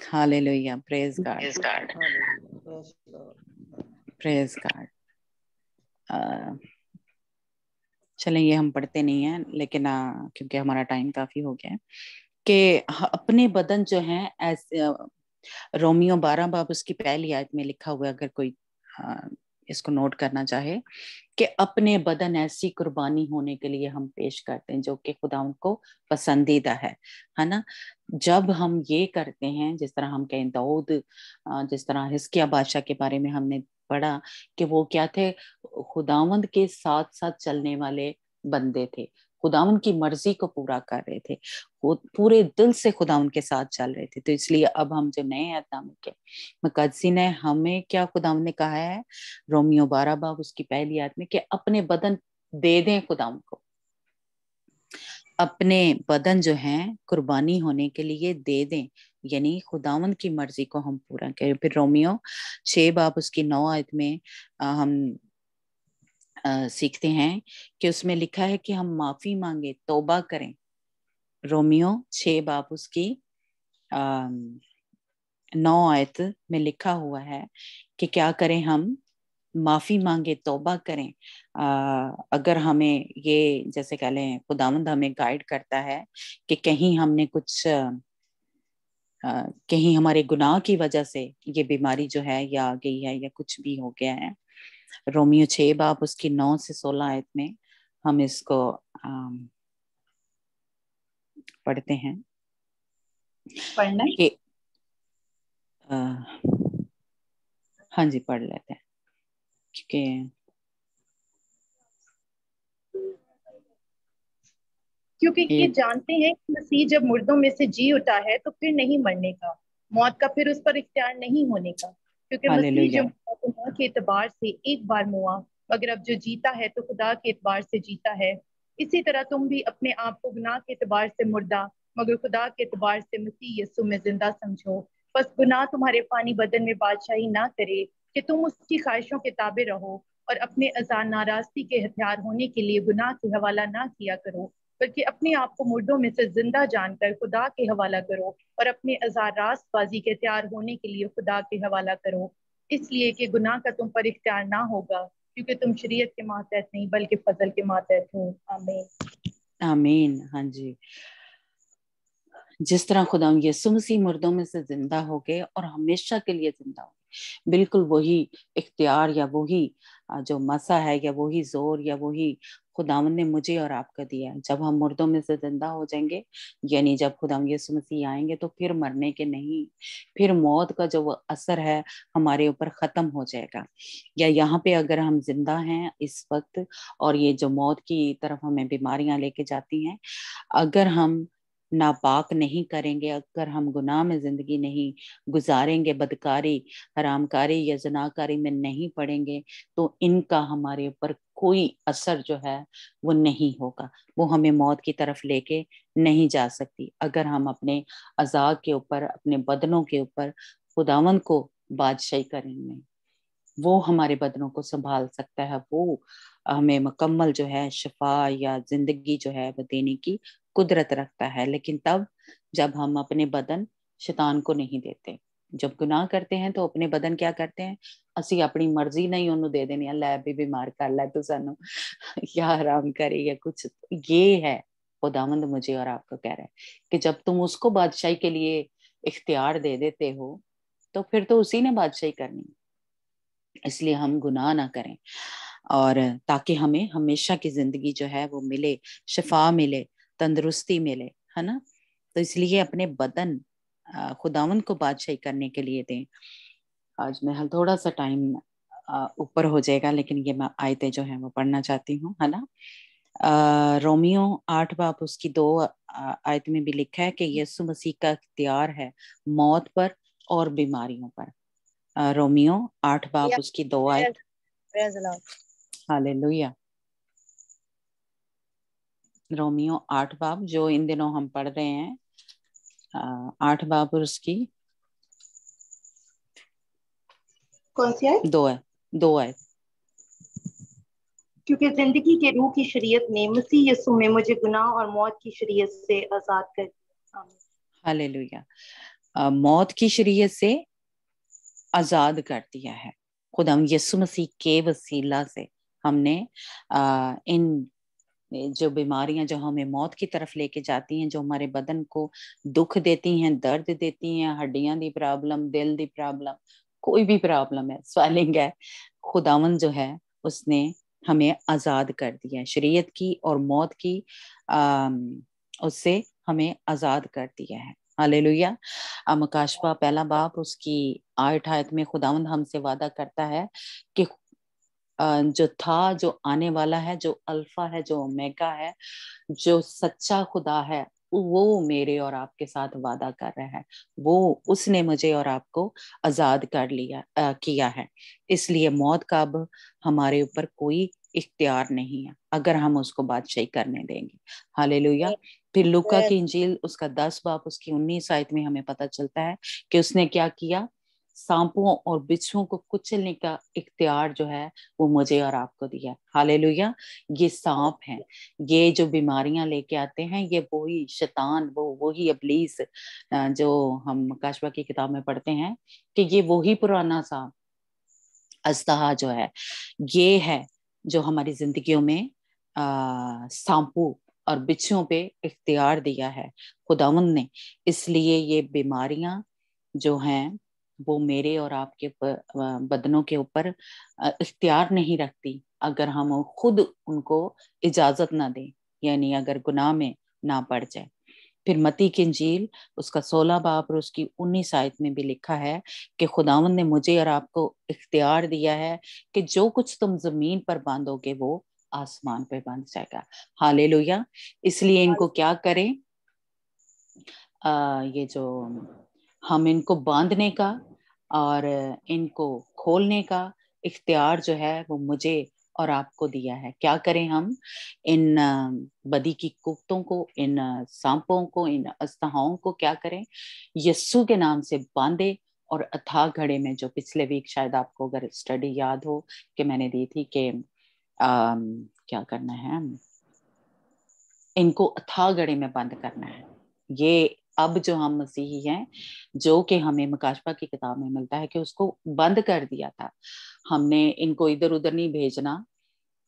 hallelujah, praise God, praise God. चलें, ये हम पढ़ते नहीं हैं, लेकिन क्योंकि हमारा टाइम काफी हो गया है, कि अपने बदन जो है ऐसे, रोमियो 12 बाब उसकी पहली आयत में लिखा हुआ है, अगर कोई इसको नोट करना चाहे, कि अपने बदन ऐसी कुर्बानी होने के लिए हम पेश करते हैं जो कि खुदा उनको पसंदीदा है ना। जब हम ये करते हैं, जिस तरह हम कहें दाऊद, जिस तरह हिजकिय्याह बादशाह के बारे में हमने पढ़ा कि वो क्या थे, खुदावंद के साथ साथ चलने वाले बंदे थे, खुदावंद की मर्जी को पूरा कर रहे थे, वो पूरे दिल से खुदावंद के साथ चल रहे थे। तो इसलिए अब हम जो नए अहदनामे के मुकद्दसी ने हमें क्या खुदावंद ने कहा है, रोमियो 12 बाब उसकी पहली आयत में, कि अपने बदन दे दें खुदावंद को, अपने बदन जो है कुर्बानी होने के लिए दे दें, यानी खुदावंद की मर्जी को हम पूरा करें। फिर रोमियो 6 बाब उसकी 9 आयत में हम सीखते हैं कि उसमें लिखा है कि हम माफी मांगे, तौबा करें। रोमियो 6 बाब उसकी 9 आयत में लिखा हुआ है कि क्या करें, हम माफी मांगे, तौबा करें। अगर हमें ये, जैसे कह लें, खुदावंद हमें गाइड करता है कि कहीं हमने कुछ कहीं हमारे गुनाह की वजह से ये बीमारी जो है या आ गई है या कुछ भी हो गया है, रोमियो 6 बाब उसकी 9 से 16 आयत में हम इसको पढ़ते हैं पढ़ना है? कि हाँ जी, पढ़ लेते हैं, क्योंकि ये जानते हैं कि मसीह जब मुर्दों में से जी उठा है तो फिर नहीं मरने का, मौत का फिर उस पर इख्तियार नहीं होने का। क्योंकि मसीह जो गुनाह के एतबार से एक बार मुआ, मगर अब जो जीता है तो खुदा के एतबार से जीता है। इसी तरह तुम भी अपने आप को गुनाह के एतबार से मुर्दा मगर खुदा के एतबार से मसीह यीशु में जिंदा समझो। बस गुनाह तुम्हारे फानी बदन में बादशाही ना करे कि तुम उसकी ख्वाहिशों के ताबे रहो, और अपने अज़ा नाराजगी के हथियार होने के लिए गुनाह के हवाला ना किया करो, बल्कि अपने आप को मुर्दों में से जिंदा जानकर खुदा के हवाला करो, और अपने अज़ार रास्तबाजी के तैयार होने के लिए खुदा के हवाला करो, इसलिए कि गुनाह का तुम पर इख्तियार ना होगा, क्योंकि तुम शरीयत के मातहत नहीं बल्कि फजल के मातहत हो। आमीन, आमीन। हाँ जी, जिस तरह खुदा यीशु मसीह मुर्दों में से जिंदा हो गए और हमेशा के लिए जिंदा हो गए, बिल्कुल वही इख्तियार या वही जो मसा है या वही जोर या वही खुदावंद ने मुझे और आपको दिया है। जब हम मुर्दों में से जिंदा हो जाएंगे, यानी जब खुदा यीशु मसीह आएंगे, तो फिर मरने के नहीं, फिर मौत का जो असर है हमारे ऊपर खत्म हो जाएगा। या यहाँ पे अगर हम जिंदा हैं इस वक्त और ये जो मौत की तरफ हमें बीमारियां लेके जाती हैं, अगर हम नापाक नहीं करेंगे, अगर हम गुनाह में जिंदगी नहीं गुजारेंगे, बदकारी, हरामकारी या जनाकारी में नहीं पड़ेंगे, तो इनका हमारे ऊपर कोई असर जो है वो नहीं होगा, वो हमें मौत की तरफ लेके नहीं जा सकती। अगर हम अपने अज़ा के ऊपर, अपने बदनों के ऊपर खुदावंद को बादशाही करेंगे, वो हमारे बदनों को संभाल सकता है, वो हमें मुकम्मल जो है शिफा या जिंदगी जो है वो देने की कुदरत रखता है। लेकिन तब जब हम अपने बदन शैतान को नहीं देते, जब गुनाह करते हैं तो अपने बदन क्या करते हैं, ਅਸੀਂ अपनी मर्जी नहीं उन्होंने दे देनी, लै भी बीमार कर लै तू सानू या आराम करे या कुछ। ये है खुदावंद मुझे और आपको कह रहा है कि जब तुम उसको बादशाही के लिए इख्तियार दे देते हो, तो फिर तो उसी ने बादशाही करनी, इसलिए हम गुनाह ना करें, और ताकि हमें हमेशा की जिंदगी जो है वो मिले, शिफा मिले, तंदुरुस्ती मिले, है ना। तो इसलिए अपने बदन खुदावंद को बादशाही करने के लिए दें। आज मैं थोड़ा सा टाइम ऊपर हो जाएगा, लेकिन ये मैं आयतें जो है वो पढ़ना चाहती हूँ, है ना। रोमियो 8 बाब उसकी 2 आयत में भी लिखा है कि यीशु मसीह का इख्तियार है मौत पर और बीमारियों पर। रोमियो 8 बाब उसकी 2 आयत। हालेलुया। रोमियो 8 बाब जो इन दिनों हम पढ़ रहे हैं, 8 बाब और उसकी कौन सी आयत? 2 आयत। क्योंकि जिंदगी के रूह की शरीयत ने मसीह यीशु में मुझे गुनाह और मौत की शरीयत से आजाद कर दिया। हालेलुया। मौत की शरीयत से आजाद कर दिया है। खुदा यीशु मसीह के वसीला से हमने इन जो बीमारियां जो हमें मौत की तरफ लेके जाती हैं, जो हमारे बदन को दुख देती हैं, दर्द देती हैं, हड्डियां दी प्रॉब्लम, दिल दी प्रॉब्लम, कोई भी प्रॉब्लम है, स्वेलिंग है, खुदावन जो है उसने हमें आजाद कर दिया है शरीयत की और मौत की उससे हमें आजाद कर दिया है। हालेलुया। मुकाशवा पहला बाप उसकी 8 आयत में खुदावंद हमसे वादा करता है कि जो था, जो आने वाला है, जो अल्फा है, जो ओमेगा है, जो सच्चा खुदा है, वो मेरे और आपके साथ वादा कर रहा है। वो उसने मुझे और आपको आजाद कर किया है। इसलिए मौत का अब हमारे ऊपर कोई इख्तियार नहीं है अगर हम उसको बादशाही करने देंगे। हालेलुया। फिर लूका की इंजील उसका 10 बाब उसकी 19 आयत में हमें पता चलता है कि उसने क्या किया, सांपों और बिच्छुओं को कुचलने का इख्तियार जो है वो मुझे और आपको दिया। हालेलुया। ये सांप हैं, ये जो बीमारियां लेके आते हैं, ये वही शैतान, वही इब्लीस जो हम काशवा की किताब में पढ़ते हैं कि ये वही पुराना सा अस्तहा जो है, ये है जो हमारी जिंदगियों में सांपों और बिच्छुओं पे इख्तियार दिया है खुदावंद ने। इसलिए ये बीमारियां जो हैं वो मेरे और आपके बदनों के ऊपर इख्तियार नहीं रखती अगर हम खुद उनको इजाजत ना दें, यानी अगर गुनाह में ना पड़ जाए। फिर मती की इंजील उसका 16 बाब और उसकी 19 आयत में भी लिखा है कि खुदावंद ने मुझे और आपको इख्तियार दिया है कि जो कुछ तुम जमीन पर बांधोगे वो आसमान पे बांध जाएगा। हालेलुया। इसलिए इनको क्या करें, ये जो हम इनको बांधने का और इनको खोलने का इख्तियार जो है वो मुझे और आपको दिया है। क्या करें हम, इन बदी की कुफ्तों को, इन सांपों को, इन अस्थाओं को क्या करें, यस्सु के नाम से बांधे और अथाह घड़े में, जो पिछले वीक शायद आपको अगर स्टडी याद हो कि मैंने दी थी कि क्या करना है, इनको अथाह घड़े में बंद करना है। ये अब जो हम मसीही हैं, जो कि हमें मुकाशवा की किताब में मिलता है कि उसको बंद कर दिया था हमने, इनको इधर उधर नहीं भेजना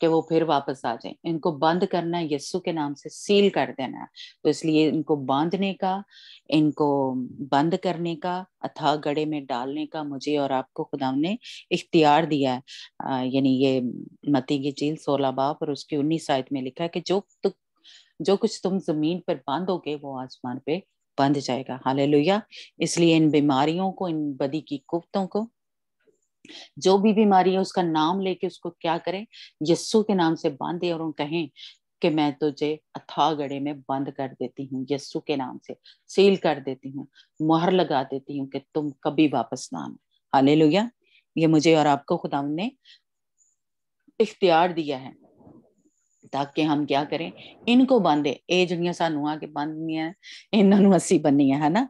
कि वो फिर वापस आ जाए, इनको बंद करना है, यस्सु के नाम से सील कर देना है। तो इसलिए इनको बांधने का, इनको बंद करने का, अथाह गड़े में डालने का मुझे और आपको खुदा ने इख्तियार दिया है। यानी ये मत्ती की इंजील 16 बाब और उसकी 19 आयत में लिखा है कि जो कुछ तुम जमीन पर बांधोगे वो आसमान पे बंध जाएगा। हालेलुया। इसलिए इन बीमारियों को, इन बदी की कुफ्तों को, जो भी बीमारी है उसका नाम लेके उसको क्या करें, यस्सु के नाम से बांधे और उन कहें कि मैं तुझे अथाह गड़े में बंद कर देती हूँ, यस्सु के नाम से सील कर देती हूँ, मोहर लगा देती हूँ कि तुम कभी वापस ना आना। हालेलुया। ये मुझे और आपको खुदा ने इख्तियार दिया है ताकि हम क्या करें, इनको बांधे। ए जिहड़ियां सानू आके बांधनियां इन्हां नूं असीं बन्नीए, है ना।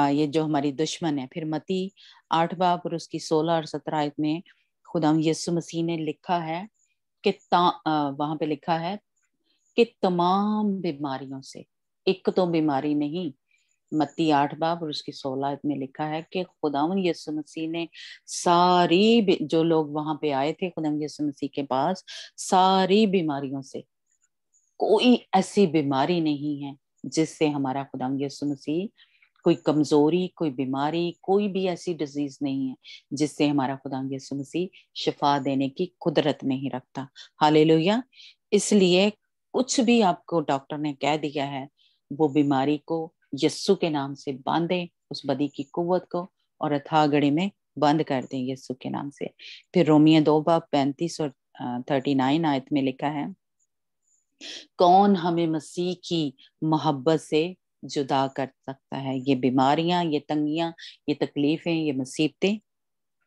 ये जो हमारी दुश्मन है। फिर मती 8 बाब और उसकी 16 और 17 आयत में खुदा यीशु मसीह ने लिखा है कि वहां पे लिखा है कि तमाम बीमारियों से, एक तो बीमारी नहीं, मत्ती 8 बाब और उसकी 16 आयत में लिखा है कि खुदावन यीशु मसीह ने सारी, जो लोग वहां पे आए थे खुदावन यीशु मसीह के पास, सारी बीमारियों से, कोई ऐसी बीमारी नहीं है जिससे हमारा खुदावन यीशु मसीह, कोई कमजोरी, कोई बीमारी, कोई भी ऐसी डिजीज नहीं है जिससे हमारा खुदा यीशु मसीह शिफा देने की कुदरत नहीं रखता। हालेलुया। इसलिए कुछ भी आपको डॉक्टर ने कह दिया है, वो बीमारी को यस्सु के नाम से बांधे, उस बदी की कुव्वत को, और अथाह गड़े में बंद कर दें यस्सु के नाम से। फिर रोमियो 2 बाब 35 और 39 आयत में लिखा है, कौन हमें मसीह की मोहब्बत से जुदा कर सकता है। ये बीमारियां, ये तंगियां, ये तकलीफें, ये मुसीबतें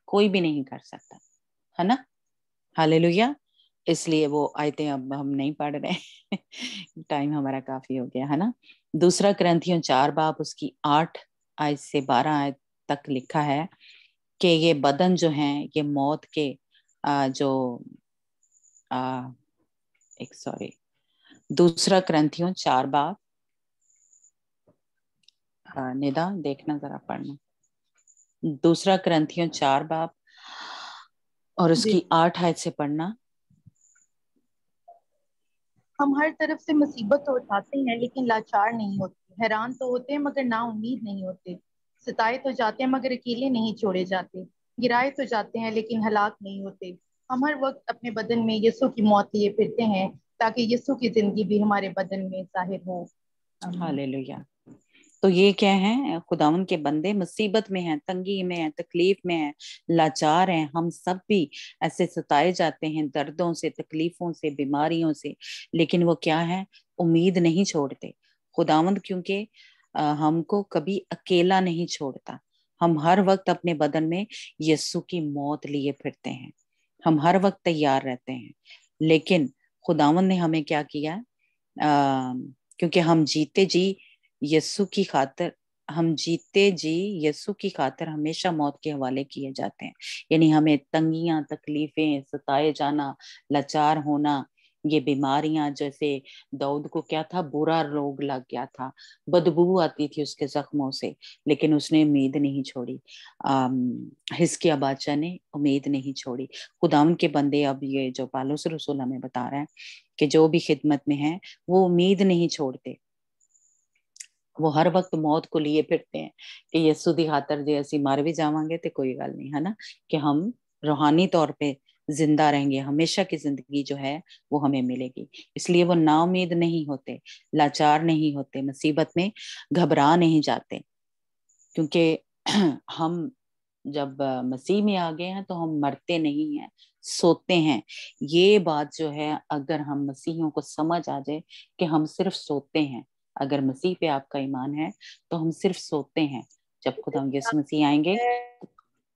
कोई भी नहीं कर सकता, है ना। हालेलुया। इसलिए वो आयतें अब हम नहीं पढ़ रहे टाइम हमारा काफी हो गया, है ना। दूसरा ग्रंथियों 4 बाब उसकी 8 आयत से 12 आयत तक लिखा है कि ये बदन जो हैं ये मौत के दूसरा ग्रंथियों 4 बाब निदा देखना जरा पढ़ना, 2 करंथियों 4 बाब और उसकी 8 आयत से पढ़ना। हम हर तरफ से मुसीबत तो उठाते हैं लेकिन लाचार नहीं होते, हैरान तो होते हैं मगर ना उम्मीद नहीं होते, सताए तो जाते हैं मगर अकेले नहीं छोड़े जाते, गिराए तो जाते हैं लेकिन हलाक नहीं होते। हम हर वक्त अपने बदन में यीशु की मौत लिए फिरते हैं ताकि यीशु की जिंदगी भी हमारे बदन में जाहिर हो। हालेलुया। तो ये क्या है, खुदावन के बंदे मुसीबत में हैं, तंगी में हैं, तकलीफ में हैं, लाचार हैं। हम सब भी ऐसे सताए जाते हैं दर्दों से, तकलीफों से, बीमारियों से, लेकिन वो क्या है, उम्मीद नहीं छोड़ते खुदावंद, क्योंकि हमको कभी अकेला नहीं छोड़ता। हम हर वक्त अपने बदन में यीशु की मौत लिए फिरते हैं, हम हर वक्त तैयार रहते हैं। लेकिन खुदावंद ने हमें क्या किया, क्योंकि हम जीते जी यीशु की खातिर, हम जीते जी यीशु की खातिर हमेशा मौत के हवाले किए जाते हैं। यानी हमें तंगियां, तकलीफें, सताए जाना, लाचार होना, ये बीमारियां, जैसे दाऊद को क्या था, बुरा रोग लग गया था, बदबू आती थी उसके जख्मों से, लेकिन उसने उम्मीद नहीं छोड़ी। हिजकिय्याह बादशाह ने उम्मीद नहीं छोड़ी। खुदावन के बंदे, अब ये जो पौलुस रसूल हमें बता रहा है कि जो भी खिदमत में है वो उम्मीद नहीं छोड़ते, वो हर वक्त मौत को लिए फिरते हैं कि यीशु दी खातर जे असी मर भी जावांगे तो कोई गल नहीं, है ना, कि हम रूहानी तौर पे जिंदा रहेंगे, हमेशा की जिंदगी जो है वो हमें मिलेगी। इसलिए वो ना उम्मीद नहीं होते, लाचार नहीं होते, मुसीबत में घबरा नहीं जाते, क्योंकि हम जब मसीह में आ गए हैं तो हम मरते नहीं हैं, सोते हैं। ये बात जो है, अगर हम मसीहियों को समझ आ जाए कि हम सिर्फ सोते हैं, अगर मसीह पे आपका ईमान है तो हम सिर्फ सोते हैं, जब खुदा यीशु मसीह आएंगे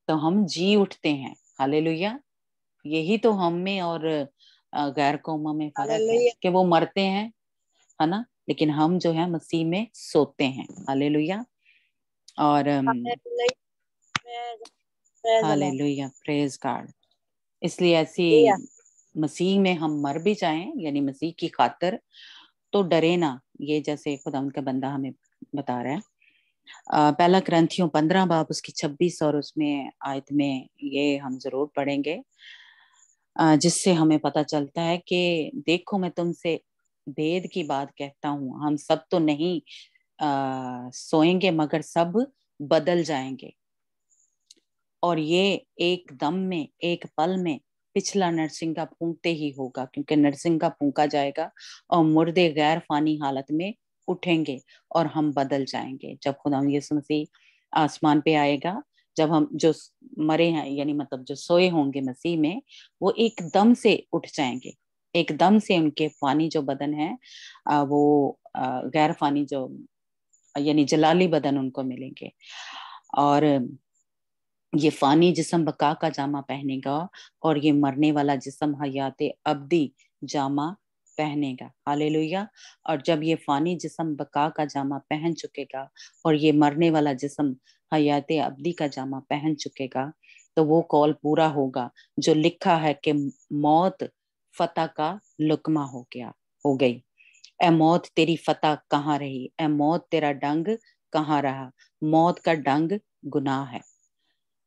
तो हम जी उठते हैं। हालेलुया। यही तो हम में और गैर कौमों में फर्क है कि वो मरते हैं, है ना, लेकिन हम जो है मसीह में सोते हैं। हालेलुया। और हालेलुया, प्रेज गॉड। इसलिए ऐसी मसीह में हम मर भी जाएं, यानी मसीह की खातिर, तो डरे ना। ये जैसे खुदा का बंदा हमें बता रहा है, पहला करंथियों 15 बाब उसकी 26 और उसमें आयत में, ये हम जरूर पढ़ेंगे, जिससे हमें पता चलता है कि देखो मैं तुमसे भेद की बात कहता हूँ, हम सब तो नहीं सोएंगे मगर सब बदल जाएंगे, और ये एक दम में, एक पल में, पिछला नरसिंगा फूंकते ही होगा, क्योंकि नरसिंगा फूंका जाएगा और मुर्दे गैर फानी हालत में उठेंगे और हम बदल जाएंगे जब खुदा यीशु मसीह आसमान पे आएगा। जब हम जो मरे हैं, यानी मतलब जो सोए होंगे मसीह में, वो एकदम से उठ जाएंगे, एकदम से उनके फानी जो बदन है वो गैर फानी जो, यानी जलाली बदन उनको मिलेंगे, और ये फानी जिस्म बका का जामा पहनेगा और ये मरने वाला जिस्म हयाते अब्दी जामा पहनेगा। हालेलुया। और जब ये फानी जिस्म बका का जामा पहन चुकेगा और ये मरने वाला जिस्म हयाते अब्दी का जामा पहन चुकेगा, तो वो कौल पूरा होगा जो लिखा है कि मौत फतह का लुकमा हो गया, हो गई। ए मौत तेरी फतह कहाँ रही, ए मौत तेरा डंग कहाँ रहा। मौत का डंग गुनाह है,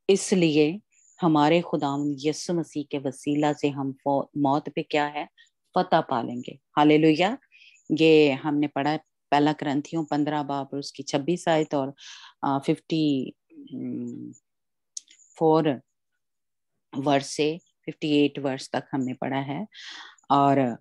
इसलिए हमारे खुदावंद यीशु मसीह के वसीला से हम मौत पे क्या है, फतह पालेंगे। हालेलुया। ये हमने पढ़ा है पहला करंथियों 15 बाब और उसकी 26 आयत और 54 वर्ष से 58 वर्ष तक हमने पढ़ा है। और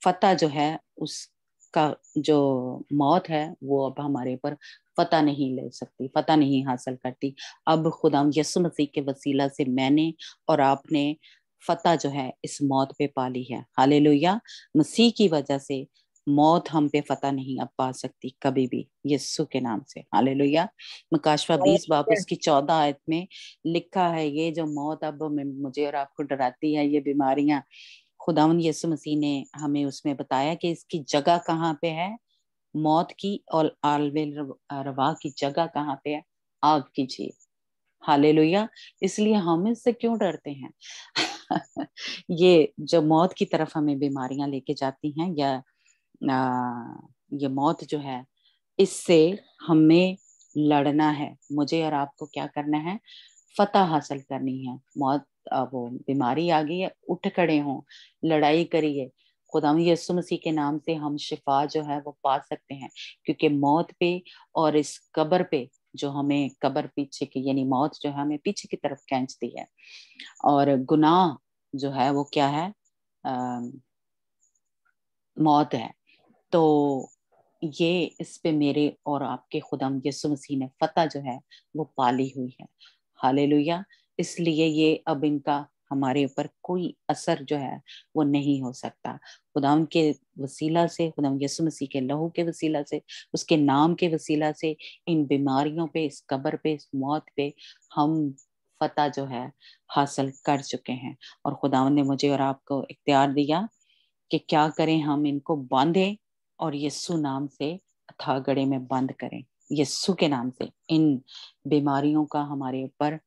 फतह जो है, उसका जो मौत है वो अब हमारे ऊपर फतह नहीं ले सकती, फतह नहीं हासिल करती। अब खुदा यीशु मसीह के वसीला से मैंने और आपने फतह जो है इस मौत पे पाली है। हालेलुया। मसीह की वजह से मौत हम पे फतह नहीं अब पा सकती कभी भी, यीशु के नाम से। हालेलुया। मकाशवा 20 बाब उसकी 14 आयत में लिखा है, ये जो मौत अब मुझे और आपको डराती है, ये बीमारियां, खुदावंद यीशु मसीह ने हमें उसमें बताया कि इसकी जगह कहाँ पे है, मौत की और आलवे रवा की जगह कहाँ पे है, आग की झील। हालेलुया। इसलिए हम इससे क्यों डरते हैं? ये जो मौत की तरफ हमें बीमारियां लेके जाती हैं, या ये मौत जो है, इससे हमें लड़ना है, मुझे और आपको क्या करना है, फतह हासिल करनी है। मौत वो बीमारी आ गई है, उठ खड़े हों, लड़ाई करिए। खुदावंद यीशु मसीह के नाम से हम शिफा जो है वो पा सकते हैं, क्योंकि मौत पे और इस कब्र पे जो हमें कब्र पीछे की यानी मौत जो है हमें पीछे की तरफ खींचती है, और गुनाह जो है वो क्या है, मौत है। तो ये इस पे मेरे और आपके खुदावंद यीशु मसीह ने फतह जो है वो पाली हुई है। हालेलुया। इसलिए ये अब इनका हमारे ऊपर कोई असर जो है वो नहीं हो सकता। खुदावंद के वसीला से, खुदावंद यीशु मसीह के लहू के वसीला से, उसके नाम के वसीला से इन बीमारियों पे, इस कब्र पे, इस मौत पे हम फतह जो है हासिल कर चुके हैं। और खुदावंद ने मुझे और आपको इख्तियार दिया कि क्या करें, हम इनको बांधें और यीशु नाम से अथाह गढ़े में बंद करें। यीशु के नाम से इन बीमारियों का हमारे ऊपर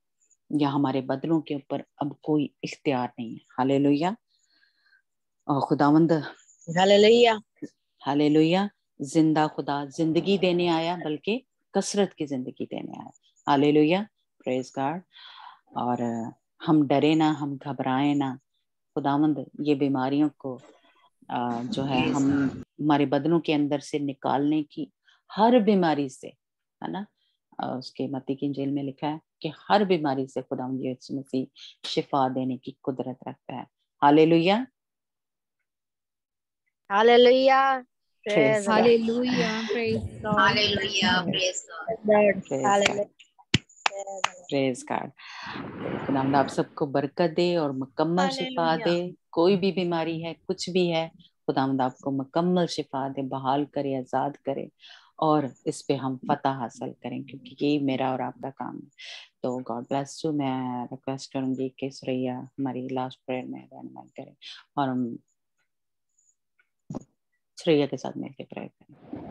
या हमारे बदलों के ऊपर अब कोई इख्तियार नहीं है। हालेलुया। और खुदावंद हालेलुया, हालेलुया, जिंदा खुदा जिंदगी देने आया, बल्कि कसरत की जिंदगी देने आया। Hallelujah, praise God. और हम डरे ना, हम घबराए ना। खुदावंद ये बीमारियों को जो है हम हमारे बदनों के अंदर से निकालने की, हर बीमारी से, है ना, उसके मत्ती की इंजील में लिखा है कि हर बीमारी से खुदावंद यीशु मसीह शिफा देने की कुदरत रखता है। Hallelujah, hallelujah, praise God, hallelujah, praise God, hallelujah, praise praise praise God. तो खुदावंद आप सबको बरकत दे और मुकम्मल शिफा दे। कोई भी बीमारी है, कुछ भी है, खुदावंद आपको मुकम्मल शिफा दे, बहाल करे, आजाद करे, और इस पे हम फतह हासिल करें, क्योंकि यही मेरा और आपका काम है। तो गॉड ब्लेस यू। मैं रिक्वेस्ट करूंगी कि सुरैया हमारी लास्ट प्रेयर में रहनुमाई करें और हम सुरैया के साथ मिलकर प्रेयर करें।